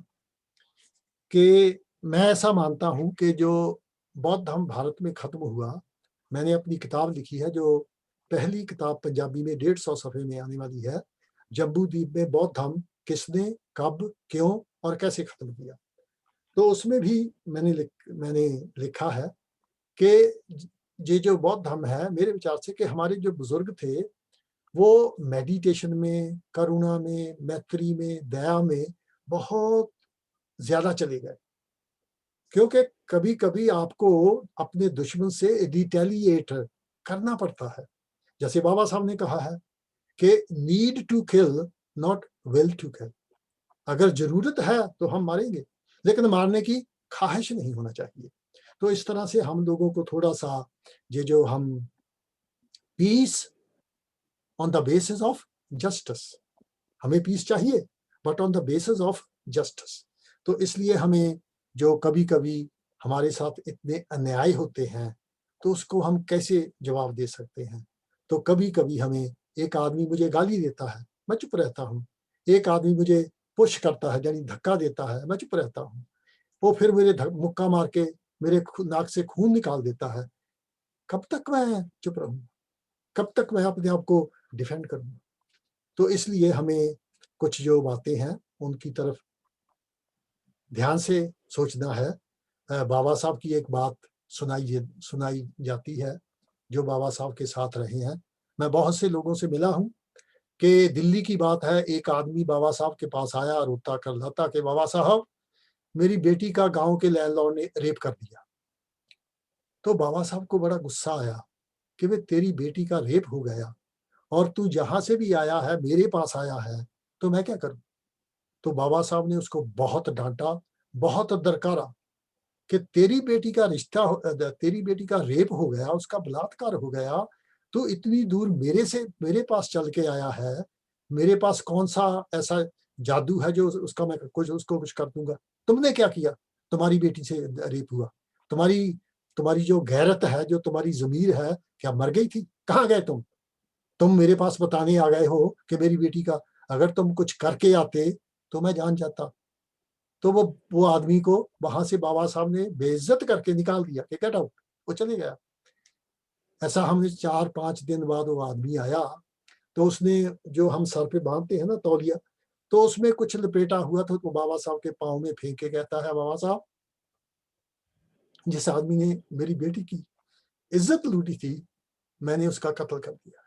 कि मैं ऐसा मानता हूं कि जो बौद्ध धर्म भारत में खत्म हुआ, मैंने अपनी किताब लिखी है, जो पहली किताब पंजाबी में 150 सफ़े में आने वाली है, जम्बू द्वीप में बौद्ध धर्म किसने, कब, क्यों और कैसे खत्म किया। तो उसमें भी मैंने लिखा है कि ये जो बौद्ध धर्म है, मेरे विचार से कि हमारे जो बुजुर्ग थे, वो मेडिटेशन में, करुणा में, मैत्री में, दया में बहुत ज्यादा चले गए। क्योंकि कभी कभी आपको अपने दुश्मन से रिटेलिएट करना पड़ता है। जैसे बाबा साहब ने कहा है कि need to kill, not will to kill. अगर जरूरत है तो हम मारेंगे, लेकिन मारने की ख्वाहिश नहीं होना चाहिए। तो इस तरह से हम लोगों को थोड़ा सा, ये जो हम peace on the basis of justice, हमें पीस चाहिए, but on the basis of justice. तो इसलिए हमें जो कभी कभी हमारे साथ इतने अन्याय होते हैं, तो उसको हम कैसे जवाब दे सकते हैं? तो कभी कभी हमें, एक आदमी मुझे गाली देता है, मैं चुप रहता हूँ। एक आदमी मुझे पुश करता है, यानी धक्का देता है, मैं चुप रहता हूँ। वो फिर मेरे मुक्का मार के मेरे नाक से खून निकाल देता है। कब तक मैं चुप रहूंगा? कब तक मैं अपने आप को डिफेंड करूंगा? तो इसलिए हमें कुछ जो बातें हैं, उनकी तरफ ध्यान से सोचना है। बाबा साहब की एक बात सुनाई जाती है जो बाबा साहब के साथ रहे हैं। मैं बहुत से लोगों से मिला हूँ कि दिल्ली की बात है, एक आदमी बाबा साहब के पास आया रोता करलाता कि बाबा साहब, मेरी बेटी का गांव के लैंडलॉर्ड ने रेप कर दिया। तो बाबा साहब को बड़ा गुस्सा आया कि वे तेरी बेटी का रेप हो गया और तू जहां से भी आया है मेरे पास आया है, तो मैं क्या करूं। तो बाबा साहब ने उसको बहुत डांटा, बहुत दरकारा कि तेरी बेटी का तेरी बेटी का रेप हो गया, उसका बलात्कार हो गया, तो इतनी दूर मेरे पास चल के आया है। मेरे पास कौन सा ऐसा जादू है जो उसका मैं उसको कुछ कर दूंगा। तुमने क्या किया, तुम्हारी बेटी से रेप हुआ, तुम्हारी तुम्हारी जो गैरत है, जो तुम्हारी जमीर है, क्या मर गई थी, कहाँ गए तुम मेरे पास बताने आ गए हो कि मेरी बेटी का, अगर तुम कुछ करके आते तो मैं जान जाता। तो वो आदमी को वहां से बाबा साहब ने बेइज्जत करके निकाल दिया कि गेट आउट, वो चले गया। ऐसा हमने 4-5 दिन बाद वो आदमी आया, तो उसने जो हम सर पे बांधते हैं ना तौलिया, तो उसमें कुछ लपेटा हुआ था, तो बाबा साहब के पाँव में फेंक के कहता है, बाबा साहब, जिस आदमी ने मेरी बेटी की इज्जत लूटी थी, मैंने उसका कत्ल कर दिया।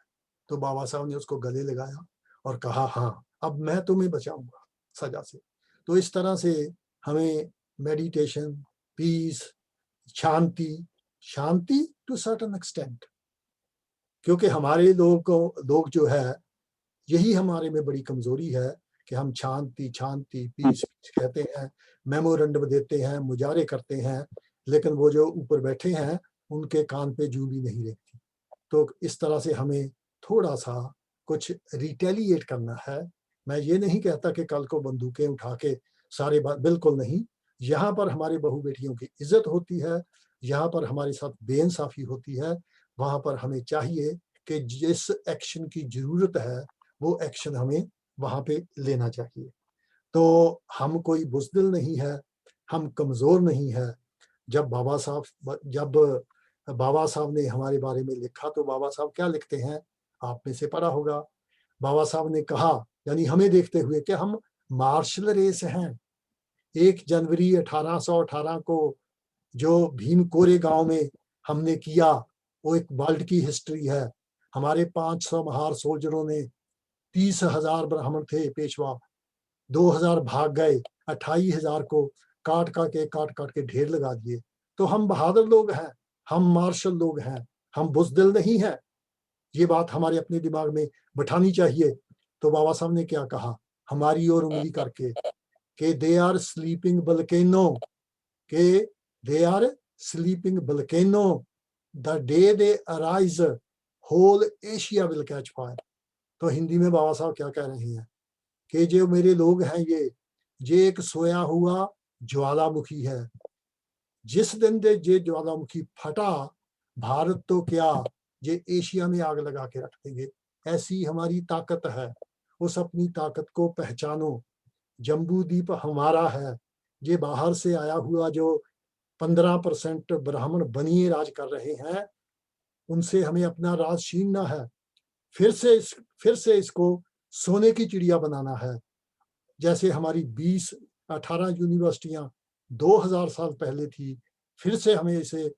तो बाबा साहब ने उसको गले लगाया और कहा, हाँ अब मैं तुम्हें बचाऊंगा सजा से। तो इस तरह से हमें मेडिटेशन, पीस, शांति, शांति टू सर्टेन एक्सटेंट, क्योंकि हमारे लोग जो है, यही हमारे में बड़ी कमजोरी है कि हम शांति शांति पीस कहते हैं, मेमोरेंडम देते हैं, मुजारे करते हैं, लेकिन वो जो ऊपर बैठे हैं उनके कान पे जू भी नहीं रहती। तो इस तरह से हमें थोड़ा सा कुछ रिटेलिएट करना है। मैं ये नहीं कहता कि कल को बंदूकें उठा के सारे बात, बिल्कुल नहीं। यहाँ पर हमारी बहू बेटियों की इज्जत होती है, यहाँ पर हमारे साथ बेइंसाफी होती है, वहां पर हमें चाहिए कि जिस एक्शन की जरूरत है वो एक्शन हमें वहां पे लेना चाहिए। तो हम कोई बुज़दिल नहीं है, हम कमजोर नहीं है। जब बाबा साहब ने हमारे बारे में लिखा, तो बाबा साहब क्या लिखते हैं, आप में से पढ़ा होगा। बाबा साहब ने कहा, यानी हमें देखते हुए, कि हम मार्शल रेस हैं। 1 जनवरी 1818 को जो भीम कोरे गांव में हमने किया, वो एक वर्ल्ड की हिस्ट्री है। हमारे 500 महार सोल्जरों ने, 30,000 ब्राह्मण थे पेशवा, 2,000 भाग गए, 28,000 को काट काट के ढेर लगा दिए। तो हम बहादुर लोग हैं, हम मार्शल लोग हैं, हम बुज़दिल नहीं हैं। ये बात हमारे अपने दिमाग में बिठानी चाहिए। तो बाबा साहब ने क्या कहा, हमारी ओर उंगली करके, कि दे आर स्लीपिंग वल्केनो, के they are sleeping volcano, the day they arise whole Asia will catch fire. तो हिंदी में बाबा साहब क्या कह रहे हैं कि जो मेरे लोग हैं, ये एक सोया हुआ ज्वालामुखी है। जिस दिन दे ये ज्वालामुखी फटा, भारत तो क्या, ये एशिया में आग लगा के रख देंगे। ऐसी हमारी ताकत है। उस अपनी ताकत को पहचानो। जम्बू द्वीप हमारा है। ये बाहर से आया हुआ जो 15% ब्राह्मण बनिए राज कर रहे हैं, उनसे हमें अपना राज छीनना है। फिर से इसको सोने की चिड़िया बनाना है। जैसे हमारी 18 यूनिवर्सिटियां 2000 साल पहले थी, फिर से हमें इसे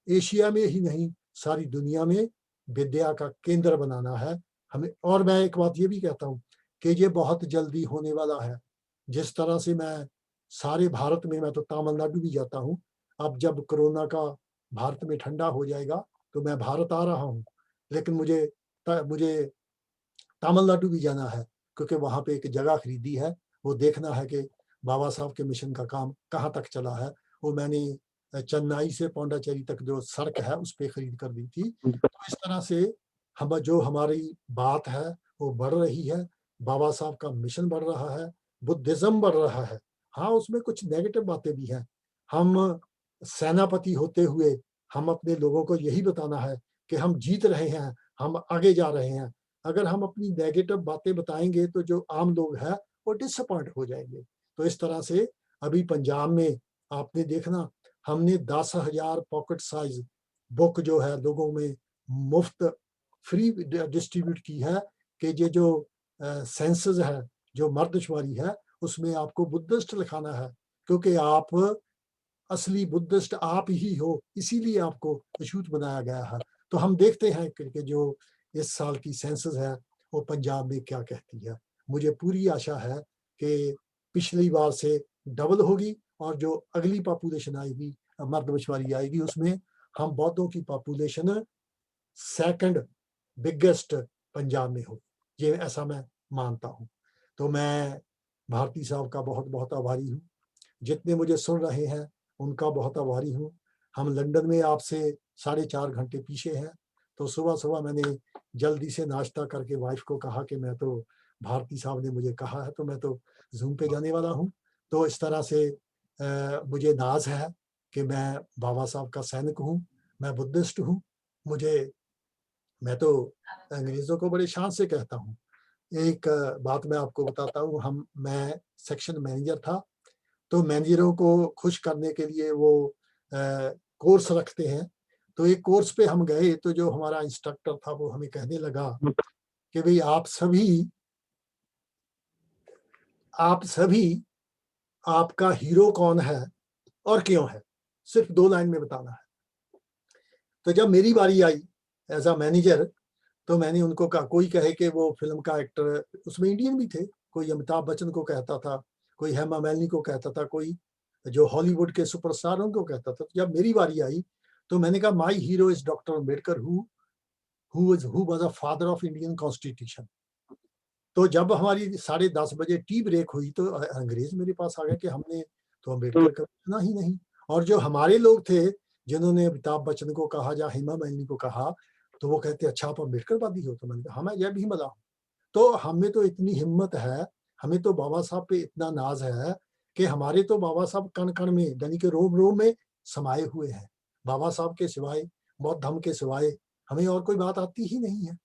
एशिया में ही नहीं, सारी दुनिया में विद्या का केंद्र बनाना है हमें। और मैं एक बात ये भी कहता हूँ कि ये बहुत जल्दी होने वाला है। जिस तरह से मैं सारे भारत में, मैं तो तमिलनाडु भी जाता हूँ। अब जब कोरोना का भारत में ठंडा हो जाएगा तो मैं भारत आ रहा हूँ, लेकिन मुझे तमिलनाडु भी जाना है, क्योंकि वहां पे एक जगह खरीदी है। वो देखना है कि बाबा साहब के मिशन का काम कहाँ तक चला है। वो मैंने चेन्नई से पौंडाचेरी तक जो सड़क है उस पर खरीद कर दी थी। तो इस तरह से हम जो हमारी बात है वो बढ़ रही है। बाबा साहब का मिशन बढ़ रहा है, बुद्धिज्म बढ़ रहा है। हाँ, उसमें कुछ नेगेटिव बातें भी हैं। हम सेनापति होते हुए हम अपने लोगों को यही बताना है कि हम जीत रहे हैं, हम आगे जा रहे हैं। अगर हम अपनी नेगेटिव बातें बताएंगे तो जो आम लोग हैं वो डिसअपॉइंट हो जाएंगे। तो इस तरह से अभी पंजाब में आपने देखना, हमने 10,000 पॉकेट साइज बुक जो है लोगों में मुफ्त फ्री डिस्ट्रीब्यूट की है, कि ये जो सेंसस है, जो मर्दशुमारी है, उसमें आपको बुद्धिस्ट लिखाना है, क्योंकि आप असली बुद्धिस्ट आप ही हो, इसीलिए आपको अछूत बनाया गया है। तो हम देखते हैं कि जो इस साल की सेंसस है वो पंजाब में क्या कहती है। मुझे पूरी आशा है कि पिछली बार से डबल होगी और जो अगली पॉपुलेशन आएगी, मर्दमशुमारी आएगी, उसमें हम बौद्धों की पॉपुलेशन सेकंड बिगेस्ट पंजाब में हो, ये ऐसा मैं मानता हूँ। तो मैं भारती साहब का बहुत बहुत आभारी हूँ। जितने मुझे सुन रहे हैं उनका बहुत आभारी हूँ। हम लंदन में आपसे 4.5 घंटे पीछे हैं, तो सुबह सुबह मैंने जल्दी से नाश्ता करके वाइफ को कहा कि मैं तो भारती साहब ने मुझे कहा है तो मैं तो जूम पे जाने वाला हूँ। तो इस तरह से मुझे नाज है कि मैं बाबा साहब का सैनिक हूँ, मैं बुद्धिस्ट हूँ। मैं तो अंग्रेजों को बड़े शान से कहता हूँ। एक बात मैं आपको बताता हूँ, मैं सेक्शन मैनेजर था, तो मैनेजरों को खुश करने के लिए वो कोर्स रखते हैं। तो एक कोर्स पे हम गए तो जो हमारा इंस्ट्रक्टर था वो हमें कहने लगा कि भाई आप सभी आपका हीरो कौन है और क्यों है, सिर्फ 2 लाइन में बताना है। तो जब मेरी बारी आई एज अ मैनेजर, तो मैंने उनको कहा, कोई कहे कि वो फिल्म का एक्टर, उसमें इंडियन भी थे, कोई अमिताभ बच्चन को कहता था, कोई हेमा मालिनी को कहता था, कोई जो हॉलीवुड के सुपरस्टार उनको कहता था। जब मेरी बारी आई तो मैंने कहा, my hero is doctor Ambedkar who was a father of Indian constitution. तो जब हमारी 10:30 बजे टी ब्रेक हुई तो अंग्रेज मेरे पास आ गया कि हमने तो अम्बेडकर का सुना ही नहीं। और जो हमारे लोग थे जिन्होंने अमिताभ बच्चन को कहा या हेमा मालिनी को कहा, तो वो कहते अच्छा आप अम्बेडकरवादी हो। तो मैंने कहा हाँ मैं यह भी मला हूँ। तो हमें तो इतनी हिम्मत है, हमें तो बाबा साहब पे इतना नाज है कि हमारे तो बाबा साहब कण कण में यानी कि रोम रोम में समाये हुए हैं। बाबा साहब के सिवाय, बौद्ध धर्म के सिवाय हमें और कोई बात आती ही नहीं है।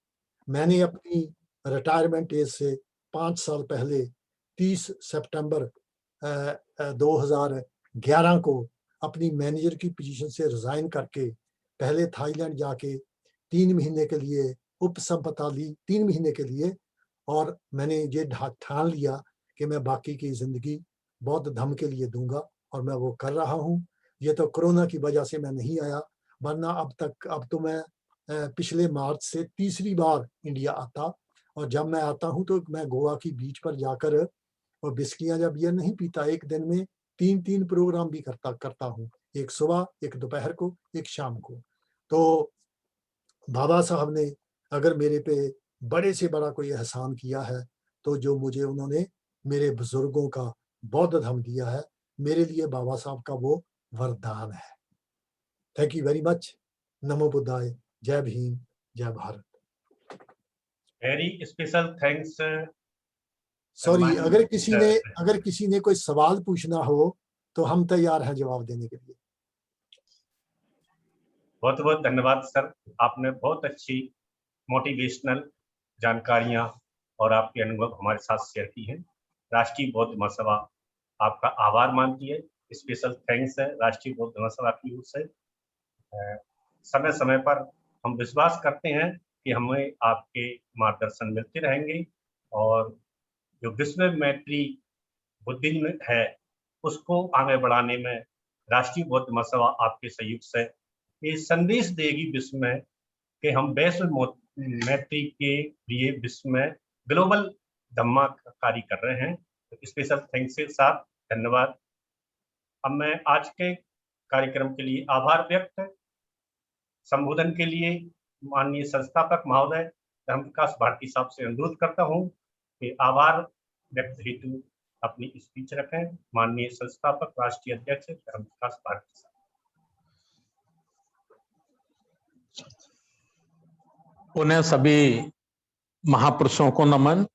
मैंने अपनी रिटायरमेंट एज से 5 साल पहले 30 सितंबर 2011 को अपनी मैनेजर की पोजीशन से रिजाइन करके पहले थाईलैंड जाके 3 महीने के लिए उपसंपदा ली, 3 महीने के लिए। और मैंने ये ठान लिया कि मैं बाकी की जिंदगी बौद्ध धर्म के लिए दूंगा और मैं वो कर रहा हूँ। ये तो कोरोना की वजह से मैं नहीं आया, वरना अब तो मैं पिछले मार्च से तीसरी बार इंडिया आता। और जब मैं आता हूँ तो मैं गोवा की बीच पर जाकर और बिस्कियां या बियर नहीं पीता, एक दिन में 3-3 प्रोग्राम भी करता हूँ, एक सुबह, एक दोपहर को, एक शाम को। तो बाबा साहब ने अगर मेरे पे बड़े से बड़ा कोई एहसान किया है तो जो मुझे उन्होंने मेरे बुजुर्गों का बौद्ध धर्म दिया है, मेरे लिए बाबा साहब का वो वरदान है। Thank you very much. नमो बुद्धाय। जय भीम, जय Bharat. Very special thanks. Sorry, अगर किसी ने कोई सवाल पूछना हो तो हम तैयार हैं जवाब देने के लिए। बहुत बहुत धन्यवाद सर, आपने बहुत अच्छी मोटिवेशनल जानकारियां और आपके अनुभव हमारे साथ शेयर की हैं। राष्ट्रीय बौद्ध महासभा आपका आभार मानती है, स्पेशल थैंक्स है राष्ट्रीय बौद्ध महासभा की ओर से। समय समय पर हम विश्वास करते हैं कि हमें आपके मार्गदर्शन मिलते रहेंगे और जो विश्व मैत्री बुद्धिज्म है उसको आगे बढ़ाने में राष्ट्रीय बौद्ध महासभा आपके सहयोग से ये संदेश देगी विश्व में कि हम वैश्व मैत्री के लिए विश्व में ग्लोबल धम्मा कार्य कर रहे हैं। तो स्पेशल थैंक्स के साथ धन्यवाद। अब मैं आज के कार्यक्रम के लिए आभार व्यक्त संबोधन के लिए माननीय संस्थापक महोदय धर्म विकास भारती साहब से अनुरोध करता हूं कि आभार व्यक्त हेतु अपनी स्पीच रखें। माननीय संस्थापक राष्ट्रीय अध्यक्ष धर्म विकास भारती साहब। उन्हें सभी महापुरुषों को नमन।